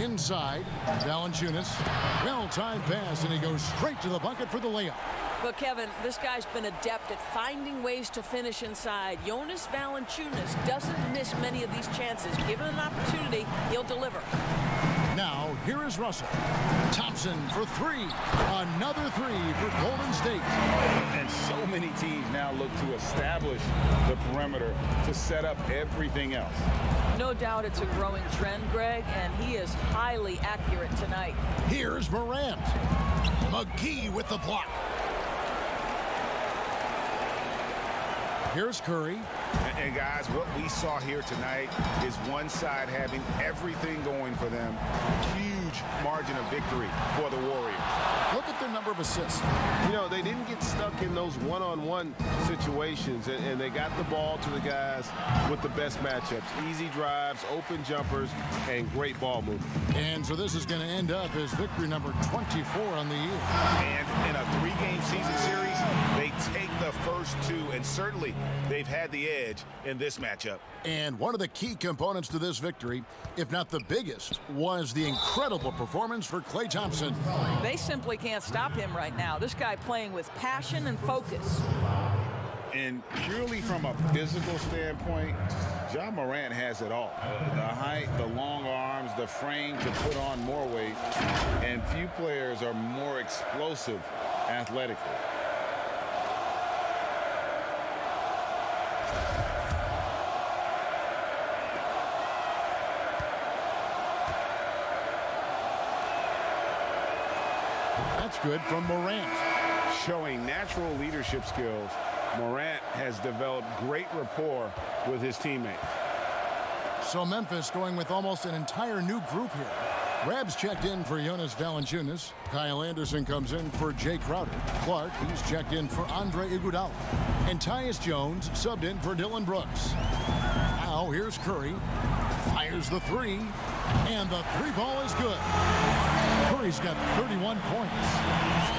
Inside, Valanciunas. Well-timed pass, and he goes straight to the bucket for the layup. But, Kevin, this guy's been adept at finding ways to finish inside. Jonas Valanciunas doesn't miss many of these chances. Given an opportunity, he'll deliver. Now, here is Russell. Thompson for 3. Another 3 for Golden State. And so many teams now look to establish the perimeter to set up everything else. No doubt it's a growing trend, Greg, and he is highly accurate tonight. Here's Morant. McGee with the block. Here's Curry. And guys, what we saw here tonight is one side having everything going for them. Huge margin of victory for the Warriors. Look at their number of assists. You know, they didn't get stuck in those one-on-one situations, and they got the ball to the guys with the best matchups. Easy drives, open jumpers, and great ball movement. And so this is going to end up as victory number 24 on the year. And in a 3-game season series, they take the first 2, and certainly they've had the edge in this matchup. And one of the key components to this victory, if not the biggest, was the incredible performance for Klay Thompson. They simply can't stop him right now. This guy playing with passion and focus. And purely from a physical standpoint, Ja Morant has it all. The height, the long arms, the frame to put on more weight, and few players are more explosive athletically. That's good from Morant. Showing natural leadership skills, Morant has developed great rapport with his teammates. So Memphis going with almost an entire new group here. Rab's checked in for Jonas Valanciunas. Kyle Anderson comes in for Jay Crowder. Clark, he's checked in for Andre Iguodala. And Tyus Jones subbed in for Dylan Brooks. Now here's Curry. Fires the 3. And the three ball is good. Curry's got 31 points.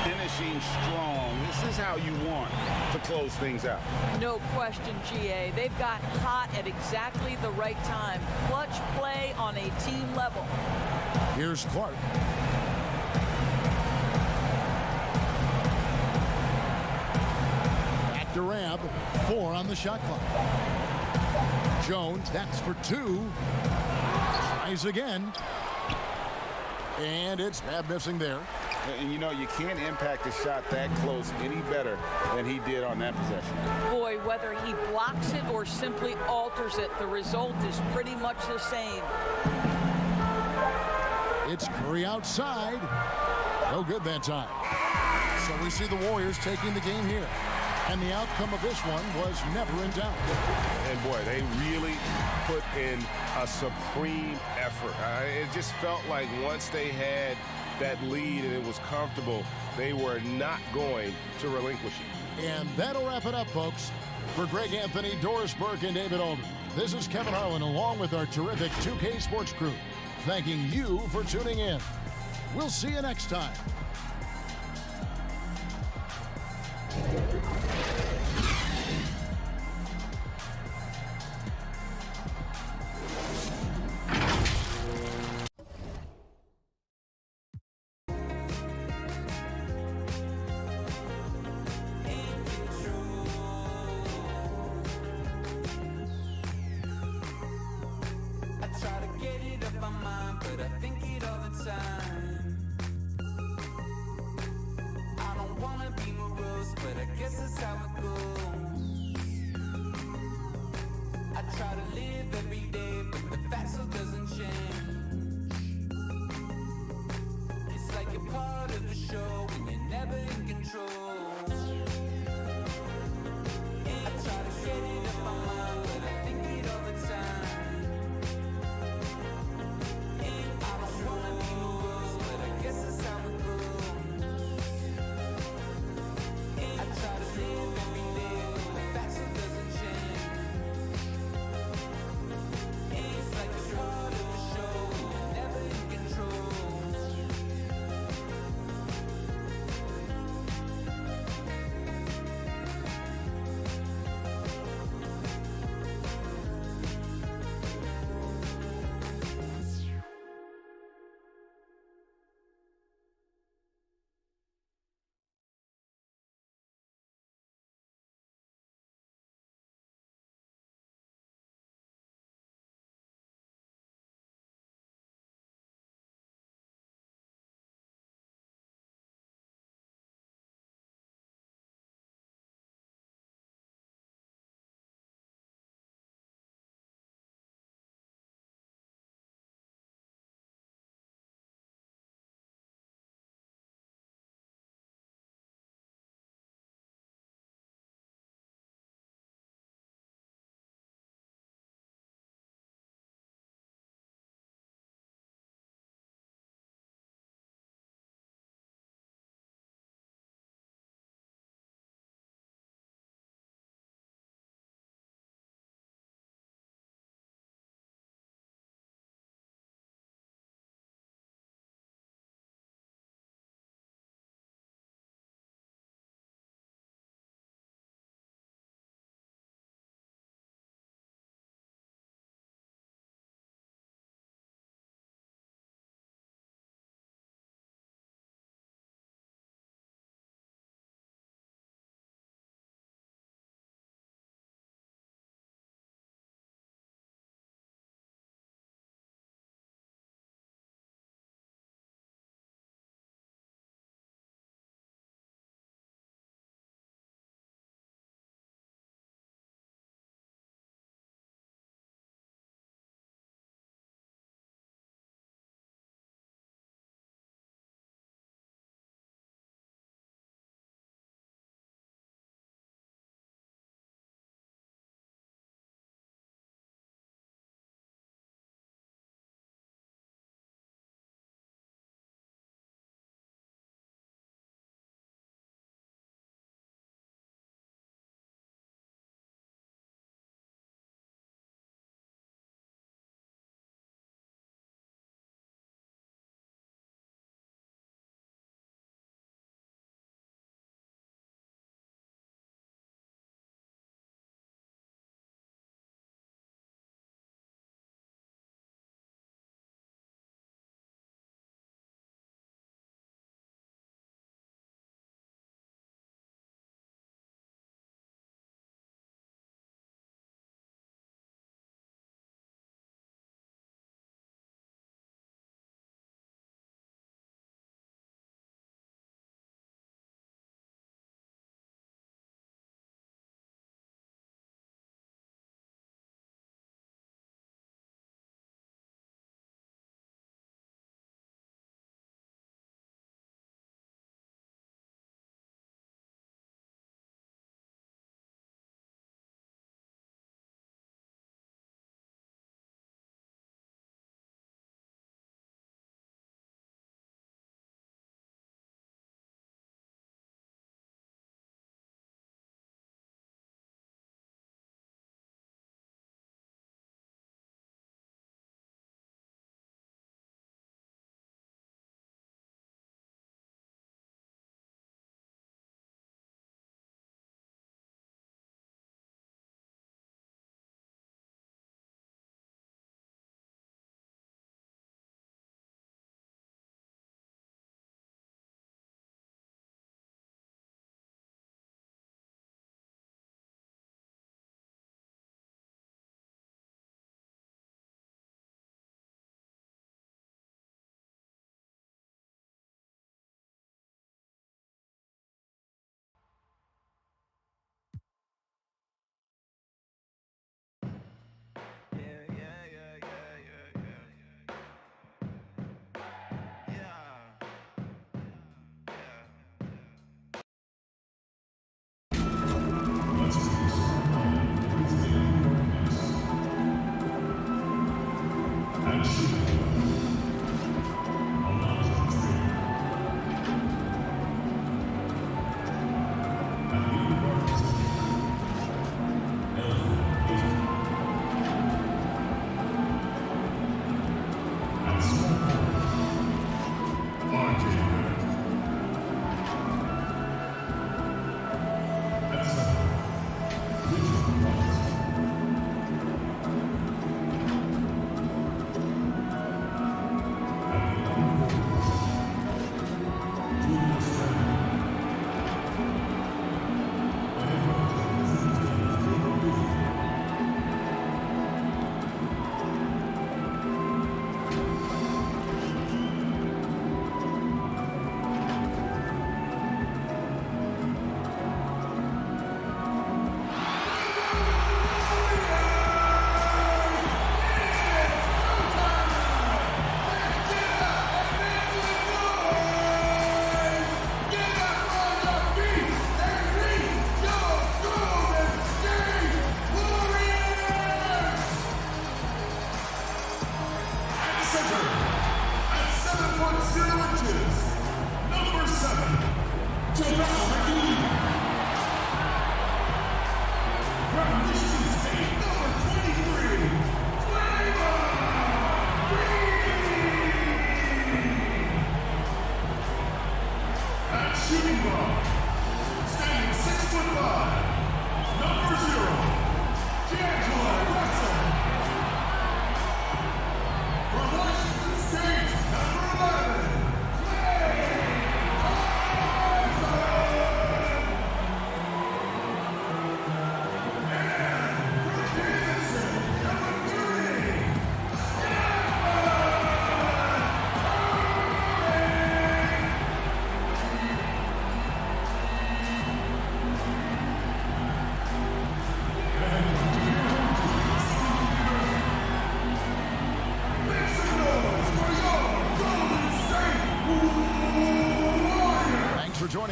Finishing strong. This is how you want to close things out. No question, GA. They've got hot at exactly the right time. Clutch play on a team level. Here's Clark. Back to Rab. 4 on the shot clock. Jones, that's for 2. Tries again. And it's bad missing there. And you know, you can't impact a shot that close any better than he did on that possession. Boy, whether he blocks it or simply alters it, the result is pretty much the same. It's Curry outside. No good that time. So we see the Warriors taking the game here. And the outcome of this one was never in doubt. And boy, they really put in a supreme effort. It just felt like once they had that lead and it was comfortable, they were not going to relinquish it. And that'll wrap it up, folks. For Greg Anthony, Doris Burke, and David Alden, this is Kevin Harlan along with our terrific 2K Sports crew, thanking you for tuning in. We'll see you next time. I try to get it up my mind, but I think it all the time.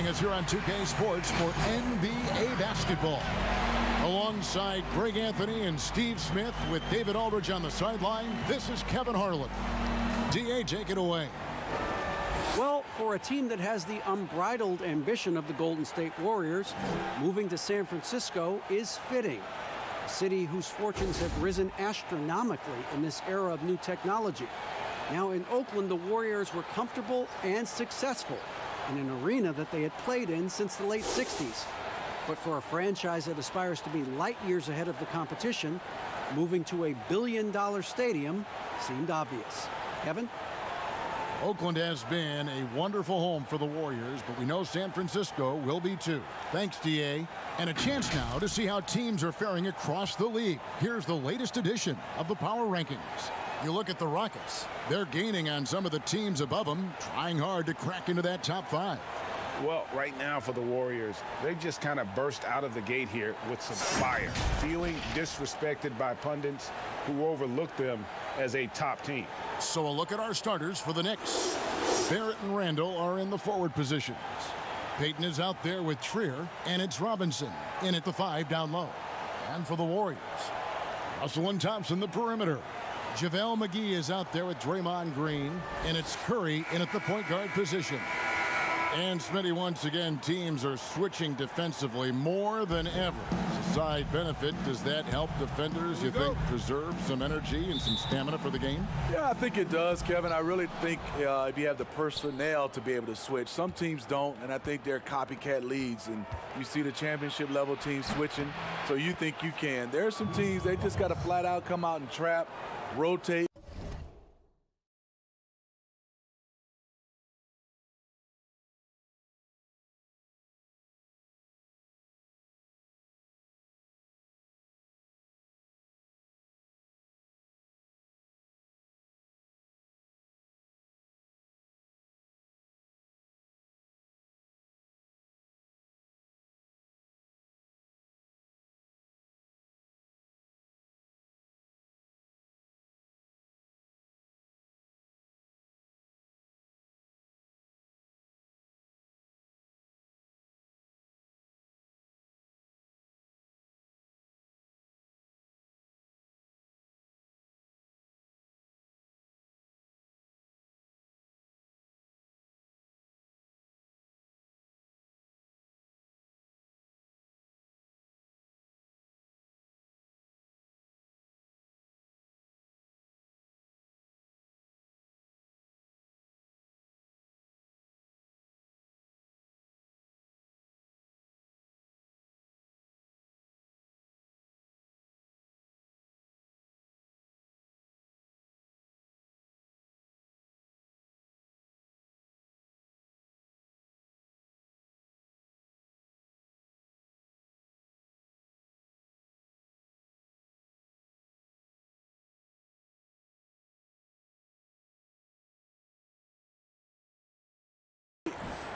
joining us here on 2K Sports for NBA basketball. Alongside Greg Anthony and Steve Smith with David Aldridge on the sideline, this is Kevin Harlan. DA, take it away. Well, for a team that has the unbridled ambition of the Golden State Warriors, moving to San Francisco is fitting. A city whose fortunes have risen astronomically in this era of new technology. Now in Oakland, the Warriors were comfortable and successful in an arena that they had played in since the late 60s. But for a franchise that aspires to be light years ahead of the competition, moving to a billion-dollar stadium seemed obvious. Kevin? Oakland has been a wonderful home for the Warriors, but we know San Francisco will be too. Thanks, DA. And a chance now to see how teams are faring across the league. Here's the latest edition of the Power Rankings. You look at the Rockets. They're gaining on some of the teams above them, trying hard to crack into that top 5. Well, right now for the Warriors, they just kind of burst out of the gate here with some fire, feeling disrespected by pundits who overlooked them as a top team. So a look at our starters for the Knicks. Barrett and Randall are in the forward positions. Payton is out there with Trier, and it's Robinson in at the 5 down low. And for the Warriors, Russell and Thompson, the perimeter. JaVale McGee is out there with Draymond Green, and it's Curry in at the point guard position. And Smitty, once again, teams are switching defensively more than ever. It's a side benefit. Does that help defenders, you think, preserve some energy and some stamina for the game? Yeah, I think it does, Kevin. I really think if you have the personnel to be able to switch. Some teams don't, and I think they're copycat leagues. And you see the championship level teams switching, so you think you can. There are some teams, they just got to flat out come out and trap, rotate.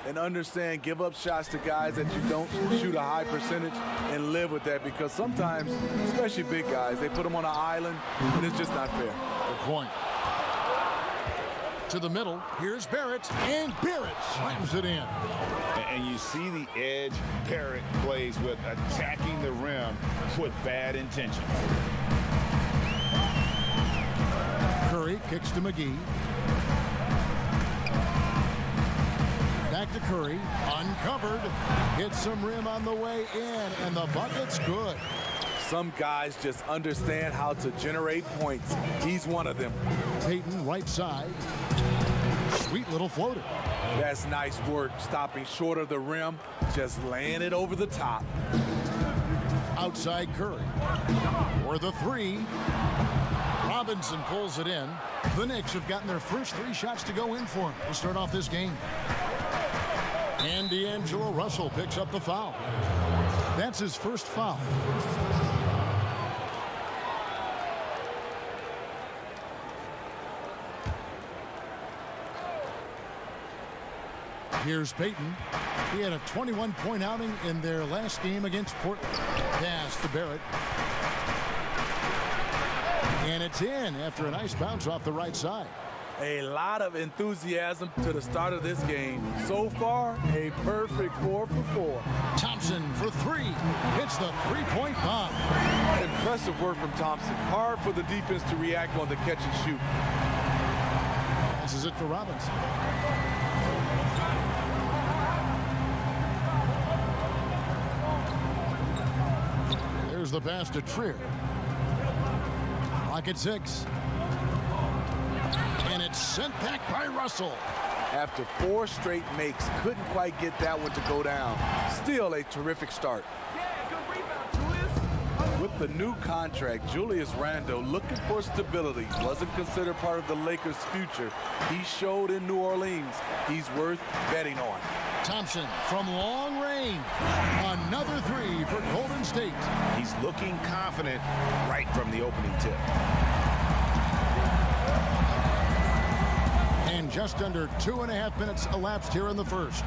And understand, give up shots to guys that you don't shoot a high percentage and live with that, because sometimes, especially big guys, they put them on an island and it's just not fair. Good point. To the middle, here's Barrett, and Barrett slams it in. And you see the edge Barrett plays with, attacking the rim with bad intention. Curry kicks to McGee. Back to Curry, uncovered, hits some rim on the way in, and the bucket's good. Some guys just understand how to generate points. He's one of them. Payton, right side. Sweet little floater. That's nice work, stopping short of the rim, just laying it over the top. Outside Curry. For the 3. Robinson pulls it in. The Knicks have gotten their first 3 shots to go in for him to start off this game. And D'Angelo Russell picks up the foul. That's his first foul. Here's Payton. He had a 21-point outing in their last game against Portland. Pass to Barrett. And it's in after a nice bounce off the right side. A lot of enthusiasm to the start of this game. So far, a perfect 4 for 4. Thompson for three. Hits the three-point bomb. Impressive work from Thompson. Hard for the defense to react on the catch and shoot. Passes it to Robinson. There's the pass to Trier. Clock at 6. And it's sent back by Russell. After 4 straight makes, couldn't quite get that one to go down. Still a terrific start. With the new contract, Julius Randle looking for stability. Wasn't considered part of the Lakers' future. He showed in New Orleans he's worth betting on. Thompson from long range. Another three for Golden State. He's looking confident right from the opening tip. And just under 2.5 minutes elapsed here in the first.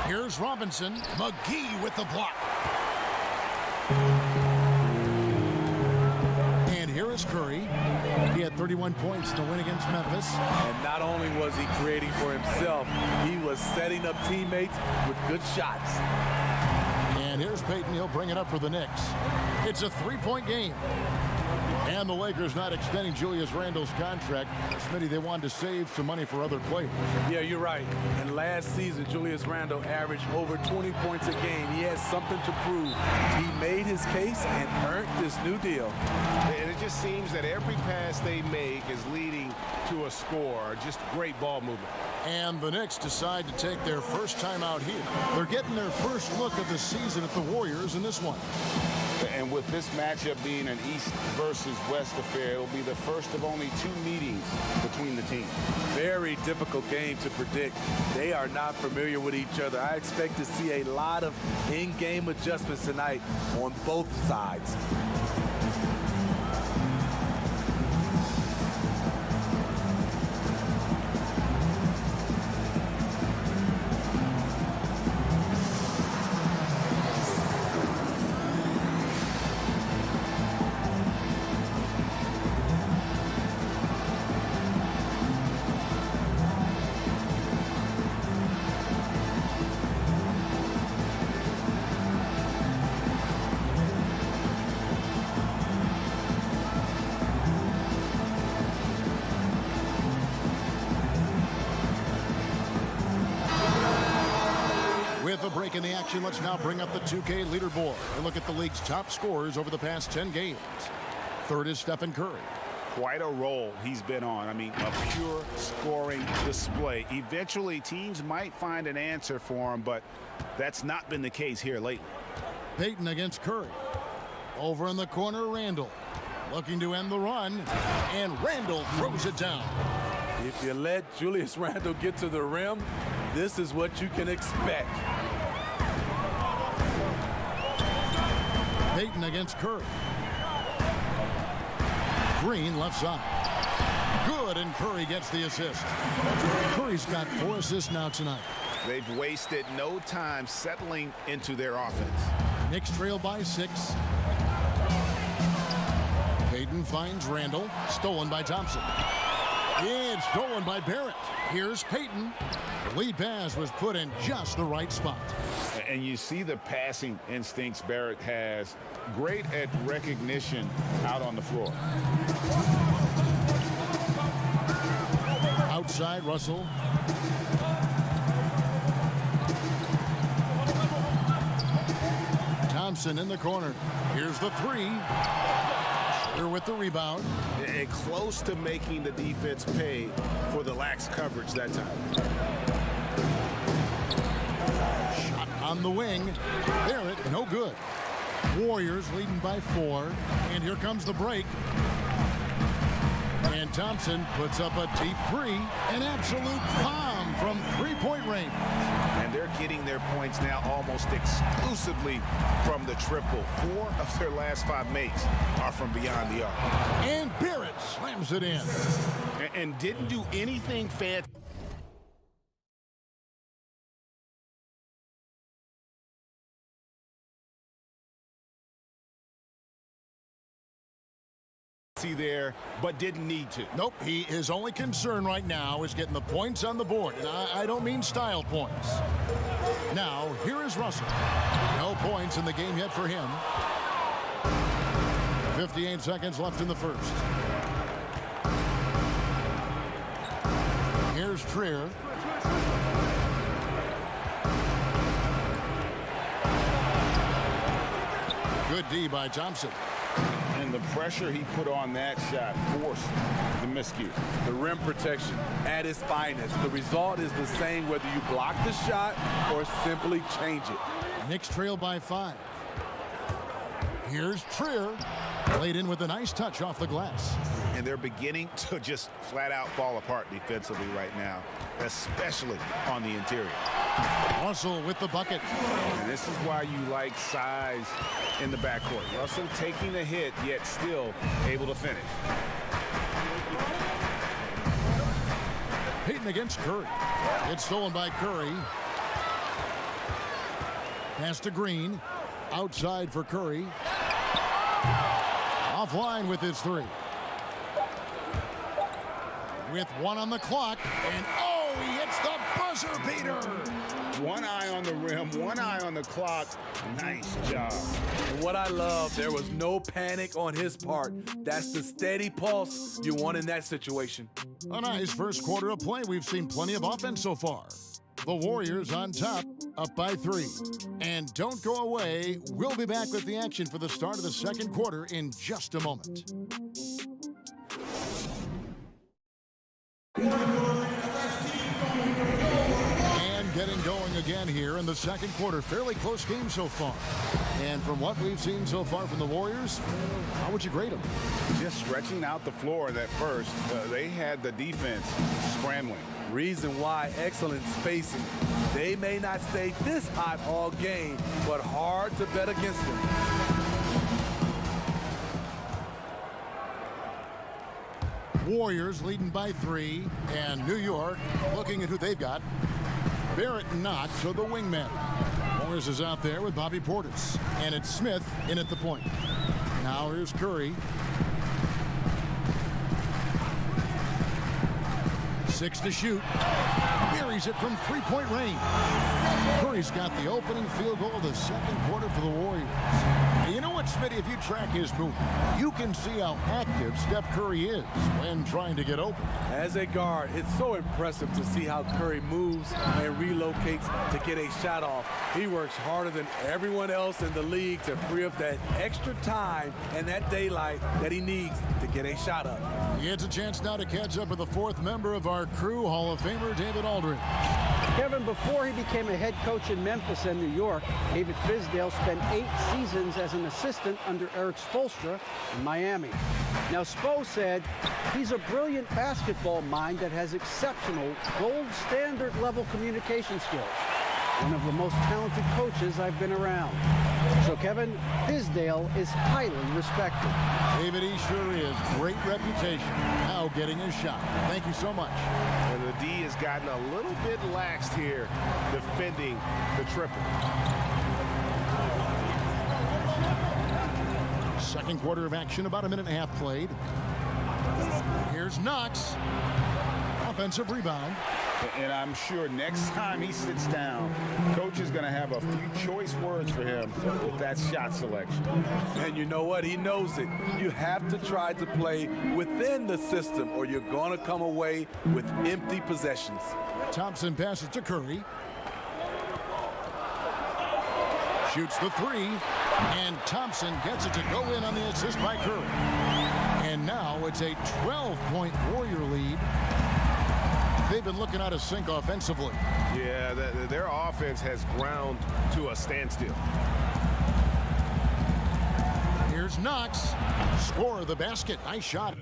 Here's Robinson. McGee with the block. And here is Curry. He had 31 points to win against Memphis. And not only was he creating for himself, he was setting up teammates with good shots. And here's Payton. He'll bring it up for the Knicks. It's a three-point game. And the Lakers not extending Julius Randle's contract. Smitty, they wanted to save some money for other players. Yeah, you're right. And last season, Julius Randle averaged over 20 points a game. He has something to prove. He made his case and earned this new deal. And it just seems that every pass they make is leading to a score. Just great ball movement. And the Knicks decide to take their first time out here. They're getting their first look of the season at the Warriors in this one. And with this matchup being an East versus West affair, it will be the first of only 2 meetings between the teams. Very difficult game to predict. They are not familiar with each other. I expect to see a lot of in-game adjustments tonight on both sides. With a break in the action, let's now bring up the 2K leaderboard and look at the league's top scorers over the past 10 games. Third is Stephen Curry. Quite a roll he's been on. I mean, a pure scoring display. Eventually, teams might find an answer for him, but that's not been the case here lately. Payton against Curry. Over in the corner, Randle. Looking to end the run, and Randle throws it down. If you let Julius Randle get to the rim, this is what you can expect. Payton against Curry. Green left side. Good, and Curry gets the assist. Curry's got 4 assists now tonight. They've wasted no time settling into their offense. Knicks trail by 6. Payton finds Randle. Stolen by Thompson. It's stolen by Barrett. Here's Payton. The lead pass was put in just the right spot. And you see the passing instincts Barrett has. Great at recognition out on the floor. Outside, Russell. Thompson in the corner. Here's the three. Here with the rebound. And close to making the defense pay for the lax coverage that time. Shot on the wing. Barrett, no good. Warriors leading by 4. And here comes the break. And Thompson puts up a deep three. An absolute bomb from three-point range. And they're getting their points now almost exclusively from the triple. 4 of their last 5 makes are from beyond the arc. And Barrett slams it in. And didn't do anything fancy. there, but didn't need to. Nope, his only concern right now is getting the points on the board. And I don't mean style points. Now, here is Russell. No points in the game yet for him. 58 seconds left in the first. Here's Trier. Good D by Thompson. And the pressure he put on that shot forced the miscue. The rim protection at its finest. The result is the same whether you block the shot or simply change it. Knicks trail by 5. Here's Trier. Played in with a nice touch off the glass. And they're beginning to just flat out fall apart defensively right now, especially on the interior. Russell with the bucket. And this is why you like size in the backcourt. Russell taking the hit, yet still able to finish. Payton against Curry. It's stolen by Curry. Pass to Green. Outside for Curry. Offline with his 3. With 1 on the clock. And oh, he hits the buzzer beater. One eye on the rim, one eye on the clock. Nice job. And what I love, there was no panic on his part. That's the steady pulse you want in that situation. A nice first quarter of play. We've seen plenty of offense so far. The Warriors on top, up by 3. And don't go away. We'll be back with the action for the start of the second quarter in just a moment. And getting going again here in the second quarter. Fairly close game so far. And from what we've seen so far from the Warriors, how would you grade them? Just stretching out the floor that first. They had the defense scrambling. Reason why, excellent spacing. They may not stay this hot all game, but hard to bet against them. Warriors leading by 3, and New York looking at who they've got. Barrett Knox, so the wingman. Morris is out there with Bobby Portis, and it's Smith in at the point. Now here's Curry. 6 to shoot. Buries it from 3-point range. Curry's got the opening field goal of the second quarter for the Warriors. And you know what, Smitty, if you track his movement, you can see how active Steph Curry is when trying to get open. As a guard, it's so impressive to see how Curry moves and relocates to get a shot off. He works harder than everyone else in the league to free up that extra time and that daylight that he needs to get a shot up. He gets a chance now to catch up with the 4th member of our crew, Hall of Famer David Aldridge. Kevin, before he became a head coach in Memphis and New York, David Fizdale spent 8 seasons as an assistant under Eric Spoelstra in Miami. Now, Spo said he's a brilliant basketball mind that has exceptional gold standard level communication skills. One of the most talented coaches I've been around. So, Kevin, Fizdale is highly respected. David, he sure is. Great reputation. Now getting his shot. Thank you so much. And the D has gotten a little bit laxed here defending the triple. Second quarter of action, about a minute and a half played. Here's Knox. Offensive rebound. And I'm sure next time he sits down, coach is going to have a few choice words for him with that shot selection. And you know what? He knows it. You have to try to play within the system or you're going to come away with empty possessions. Thompson passes to Curry. Shoots the 3. And Thompson gets it to go in on the assist by Curry. And now it's a 12-point Warrior lead. They've been looking out of sync offensively. Yeah, their offense has ground to a standstill. Here's Knox. Score of the basket. Nice shot.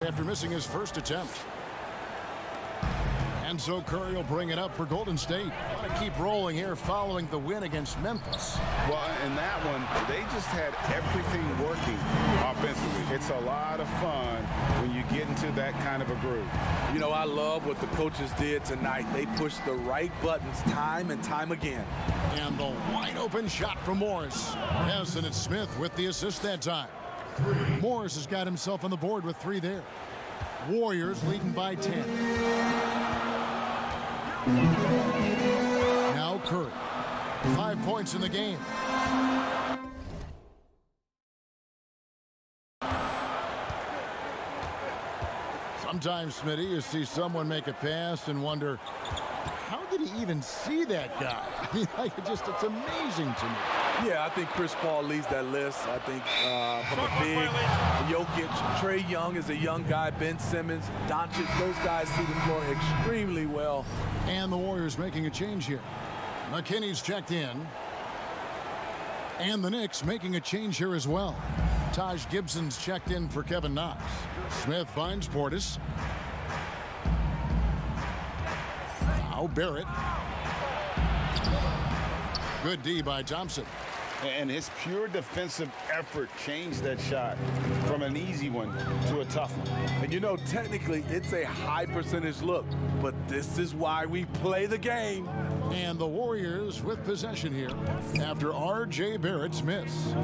After missing his first attempt. And so Curry will bring it up for Golden State. Want to keep rolling here following the win against Memphis. Well, in that one, they just had everything working offensively. It's a lot of fun when you get into that kind of a groove. You know, I love what the coaches did tonight. They pushed the right buttons time and time again. And the wide open shot from Morris. Yes, and it's Smith with the assist that time. Morris has got himself on the board with 3 there. Warriors leading by 10. Now Curry. 5 points in the game. Sometimes, Smitty, you see someone make a pass and wonder, how did he even see that guy? I mean, it's amazing to me. Yeah, I think Chris Paul leads that list. I think from a big Jokic, Trae Young is a young guy, Ben Simmons, Doncic, those guys see the floor extremely well. And the Warriors making a change here. McKinney's checked in. And the Knicks making a change here as well. Taj Gibson's checked in for Kevin Knox. Smith finds Portis. Now Barrett. Good D by Thompson. And his pure defensive effort changed that shot from an easy one to a tough one. And you know, technically, it's a high percentage look, but this is why we play the game. And the Warriors with possession here after R.J. Barrett's miss.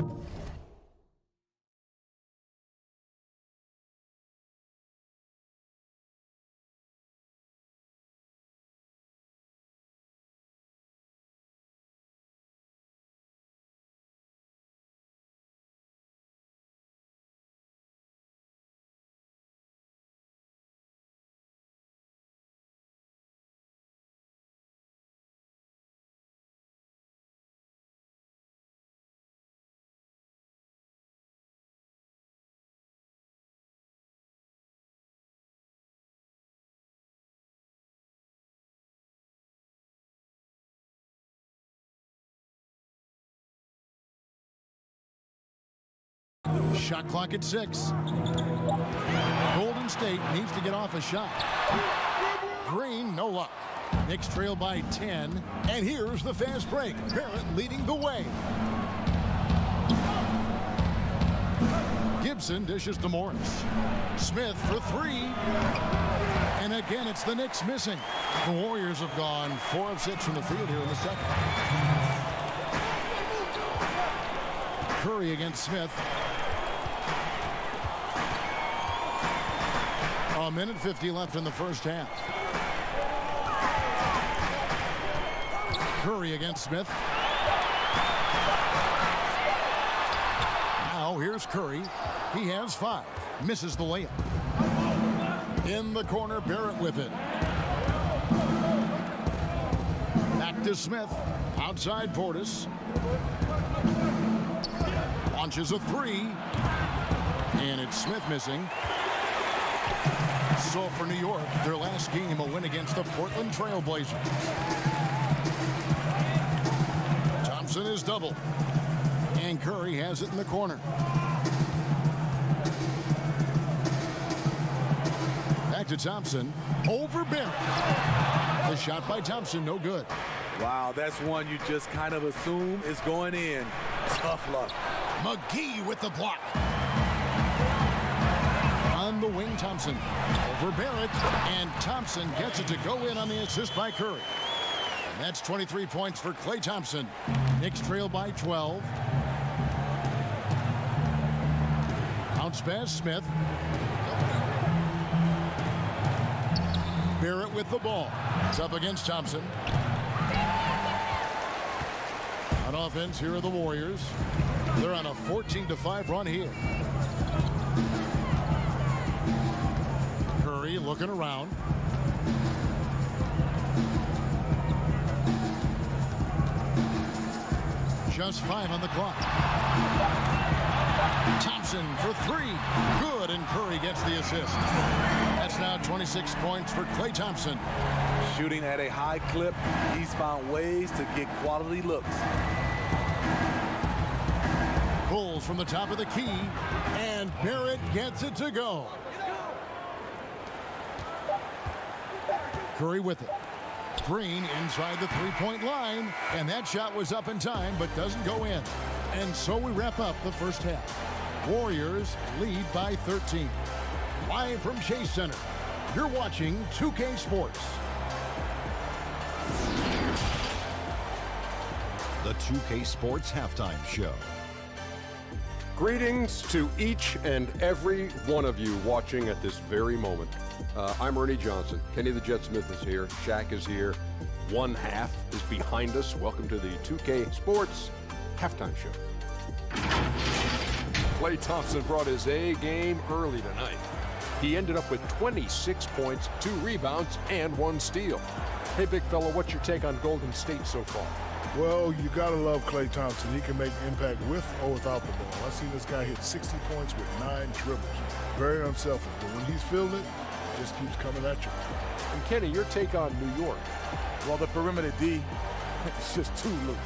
Shot clock at 6. Golden State needs to get off a shot. Green, no luck. Knicks trail by 10. And here's the fast break. Barrett leading the way. Gibson dishes to Morris. Smith for 3. And again, it's the Knicks missing. The Warriors have gone 4 of 6 from the field here in the second. Curry against Smith. A minute 50 left in the first half. Curry against Smith. Now here's Curry. He has 5. Misses the layup. In the corner, Barrett with it. Back to Smith. Outside Portis. Launches a 3. And it's Smith missing. So for New York, their last game, a win against the Portland Trail Blazers. Thompson is double. And Curry has it in the corner. Back to Thompson. Over Barrett. The shot by Thompson, no good. Wow, that's one you just kind of assume is going in. Tough luck. McGee with the block. On the wing, Thompson. Over Barrett. And Thompson gets it to go in on the assist by Curry. And that's 23 points for Klay Thompson. Knicks trail by 12. Bounce pass, Smith. Barrett with the ball. It's up against Thompson. On offense, here are the Warriors. They're on a 14-5 run here. Curry looking around. Just 5 on the clock. Thompson for 3. Good, and Curry gets the assist. That's now 26 points for Klay Thompson. Shooting at a high clip, he's found ways to get quality looks. Pulls from the top of the key, and Barrett gets it to go. Curry with it. Green inside the three-point line, and that shot was up in time but doesn't go in. And so we wrap up the first half. Warriors lead by 13. Live from Chase Center, you're watching 2K Sports. The 2K Sports Halftime Show. Greetings to each and every one of you watching at this very moment. I'm Ernie Johnson. Kenny the Jet Smith is here. Shaq is here. One half is behind us. Welcome to the 2K Sports Halftime Show. Klay Thompson brought his A game early tonight. He ended up with 26 points, 2 rebounds, and 1 steal. Hey, big fella, what's your take on Golden State so far? Well, you got to love Klay Thompson. He can make impact with or without the ball. I've seen this guy hit 60 points with 9 dribbles. Very unselfish, but when he's feeling it, just keeps coming at you. And Kenny, your take on New York? Well, the perimeter D, it's just too loose.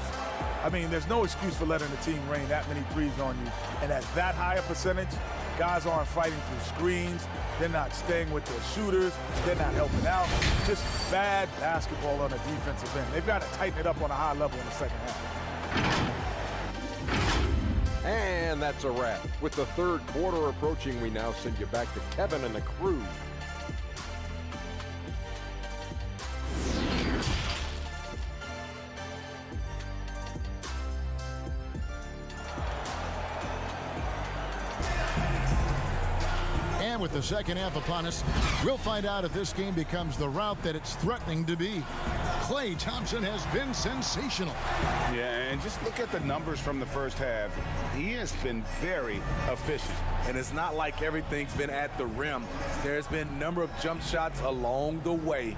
I mean, there's no excuse for letting the team rain that many threes on you. And at that high a percentage, guys aren't fighting through screens. They're not staying with their shooters. They're not helping out. Just bad basketball on the defensive end. They've got to tighten it up on a high level in the second half. And that's a wrap. With the third quarter approaching, we now send you back to Kevin and the crew. And with the second half upon us, we'll find out if this game becomes the route that it's threatening to be. Klay Thompson has been sensational. Yeah, and just look at the numbers from the first half. He has been very efficient. And it's not like everything's been at the rim. There's been a number of jump shots along the way.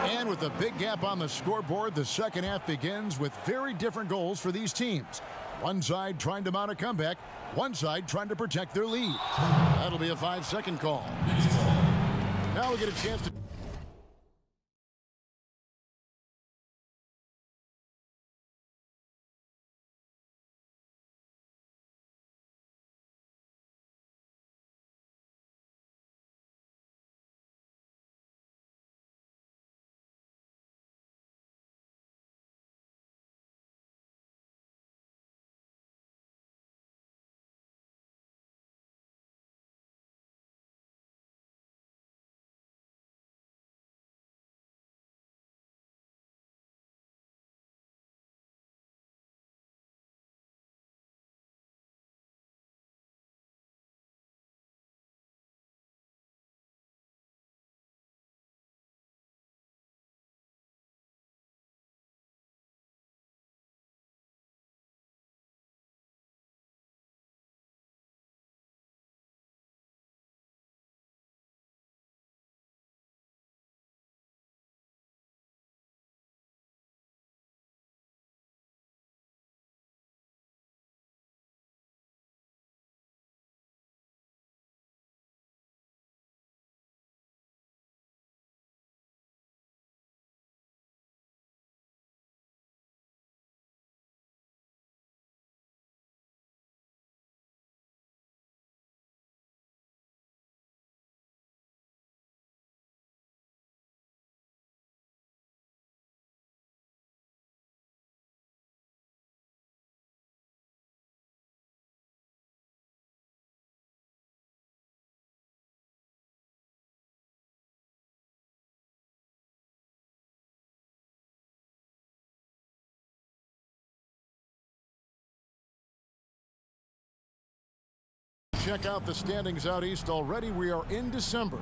And with a big gap on the scoreboard, the second half begins with very different goals for these teams. One side trying to mount a comeback, one side trying to protect their lead. That'll be a 5-second call. Now we get a chance to... Check out the standings out east already. We are in December.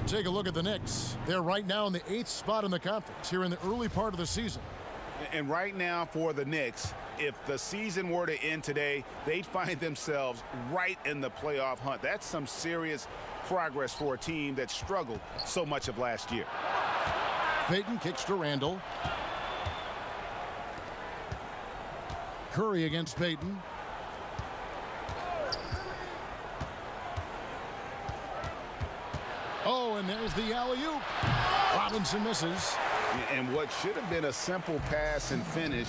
Take a look at the Knicks. They're right now in the 8th spot in the conference here in the early part of the season. And right now for the Knicks, if the season were to end today, they'd find themselves right in the playoff hunt. That's some serious progress for a team that struggled so much of last year. Payton kicks to Randall. Curry against Payton. Oh, and there's the alley-oop. Robinson misses. And what should have been a simple pass and finish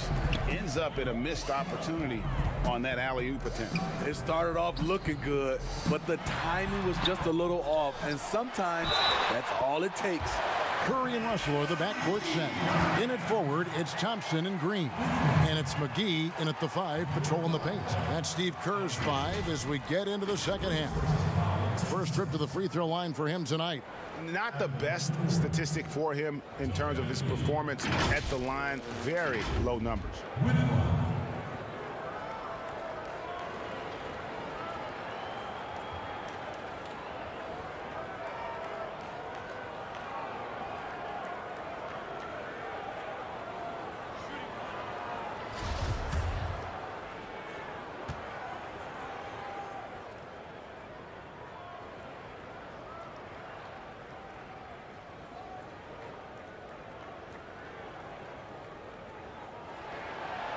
ends up in a missed opportunity. on that alley-oop attempt. It started off looking good, but the timing was just a little off, and sometimes that's all it takes. Curry and Russell are the backcourt set. In at forward, it's Thompson and Green. And it's McGee in at the 5, patrolling the paint. That's Steve Kerr's 5 as we get into the second half. First trip to the free throw line for him tonight. Not the best statistic for him in terms of his performance at the line. Very low numbers.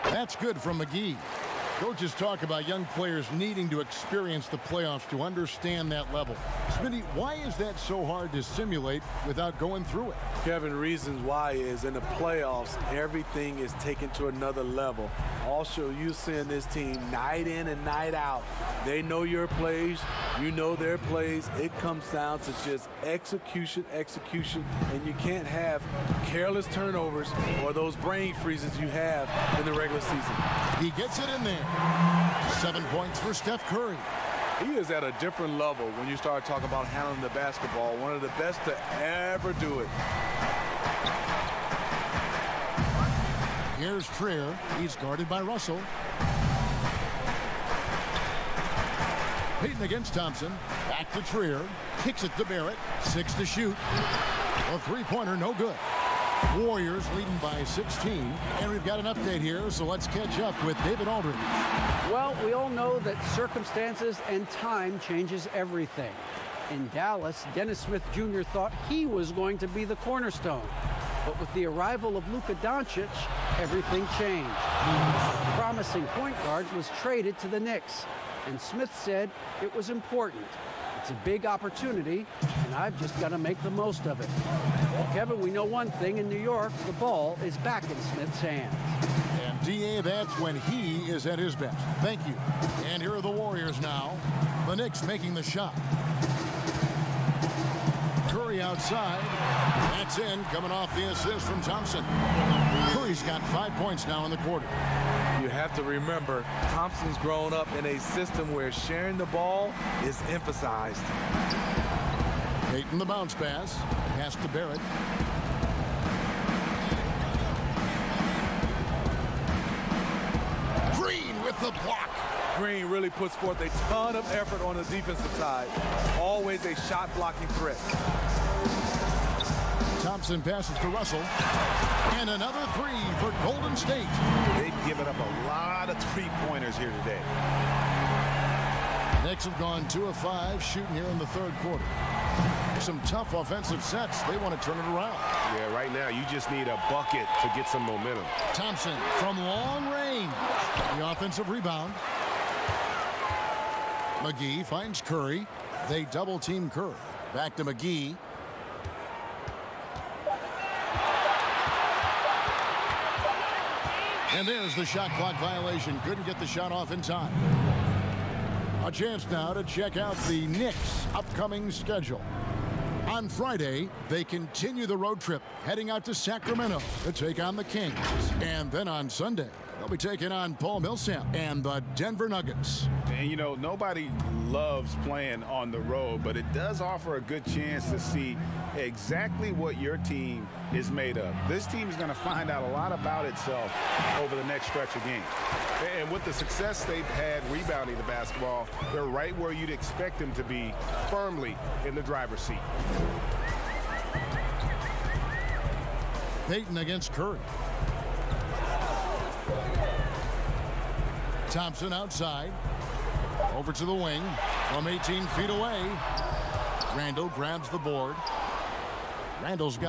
That's good from McGee. Coaches talk about young players needing to experience the playoffs to understand that level. Smitty, why is that so hard to simulate without going through it? Kevin, reasons why is in the playoffs, everything is taken to another level. Also, you seeing this team night in and night out. They know your plays, you know their plays. It comes down to just execution, and you can't have careless turnovers or those brain freezes you have in the regular season. He gets it in there. 7 points for Steph Curry. He is at a different level when you start talking about handling the basketball. One of the best to ever do it. Here's Trier. He's guarded by Russell. Payton against Thompson. Back to Trier. Kicks it to Barrett. 6 to shoot. A three-pointer, no good. Warriors leading by 16. And we've got an update here, so let's catch up with David Aldridge. Well, we all know that circumstances and time changes everything. In Dallas, Dennis Smith Jr. thought he was going to be the cornerstone. But with the arrival of Luka Doncic, everything changed. A promising point guard was traded to the Knicks, and Smith said it was important. It's a big opportunity, and I've just got to make the most of it. Well, Kevin, we know one thing. In New York, the ball is back in Smith's hands. And DA, that's when he is at his best. Thank you. And here are the Warriors now. The Knicks making the shot. Curry outside. That's in, coming off the assist from Thompson. Curry's got 5 points now in the quarter. You have to remember, Thompson's grown up in a system where sharing the ball is emphasized. Payton the bounce pass. Pass to Barrett. Green with the block. Green really puts forth a ton of effort on the defensive side. Always a shot blocking threat. Thompson passes to Russell. And another 3 for Golden State. They've given up a lot of three-pointers here today. Knicks have gone 2 of 5 shooting here in the third quarter. Some tough offensive sets. They want to turn it around. Yeah, right now you just need a bucket to get some momentum. Thompson from long range. The offensive rebound. McGee finds Curry. They double team Curry. Back to McGee. And there's the shot clock violation. Couldn't get the shot off in time. A chance now to check out the Knicks' upcoming schedule. On Friday, they continue the road trip, heading out to Sacramento to take on the Kings. And then on Sunday, they'll be taking on Paul Millsap and the Denver Nuggets. And, you know, nobody loves playing on the road, but it does offer a good chance to see exactly what your team is made of. This team is going to find out a lot about itself over the next stretch of games. And with the success they've had rebounding the basketball, they're right where you'd expect them to be, firmly in the driver's seat. Payton against Curry. Thompson outside. Over to the wing from 18 feet away. Randall grabs the board. Randall's got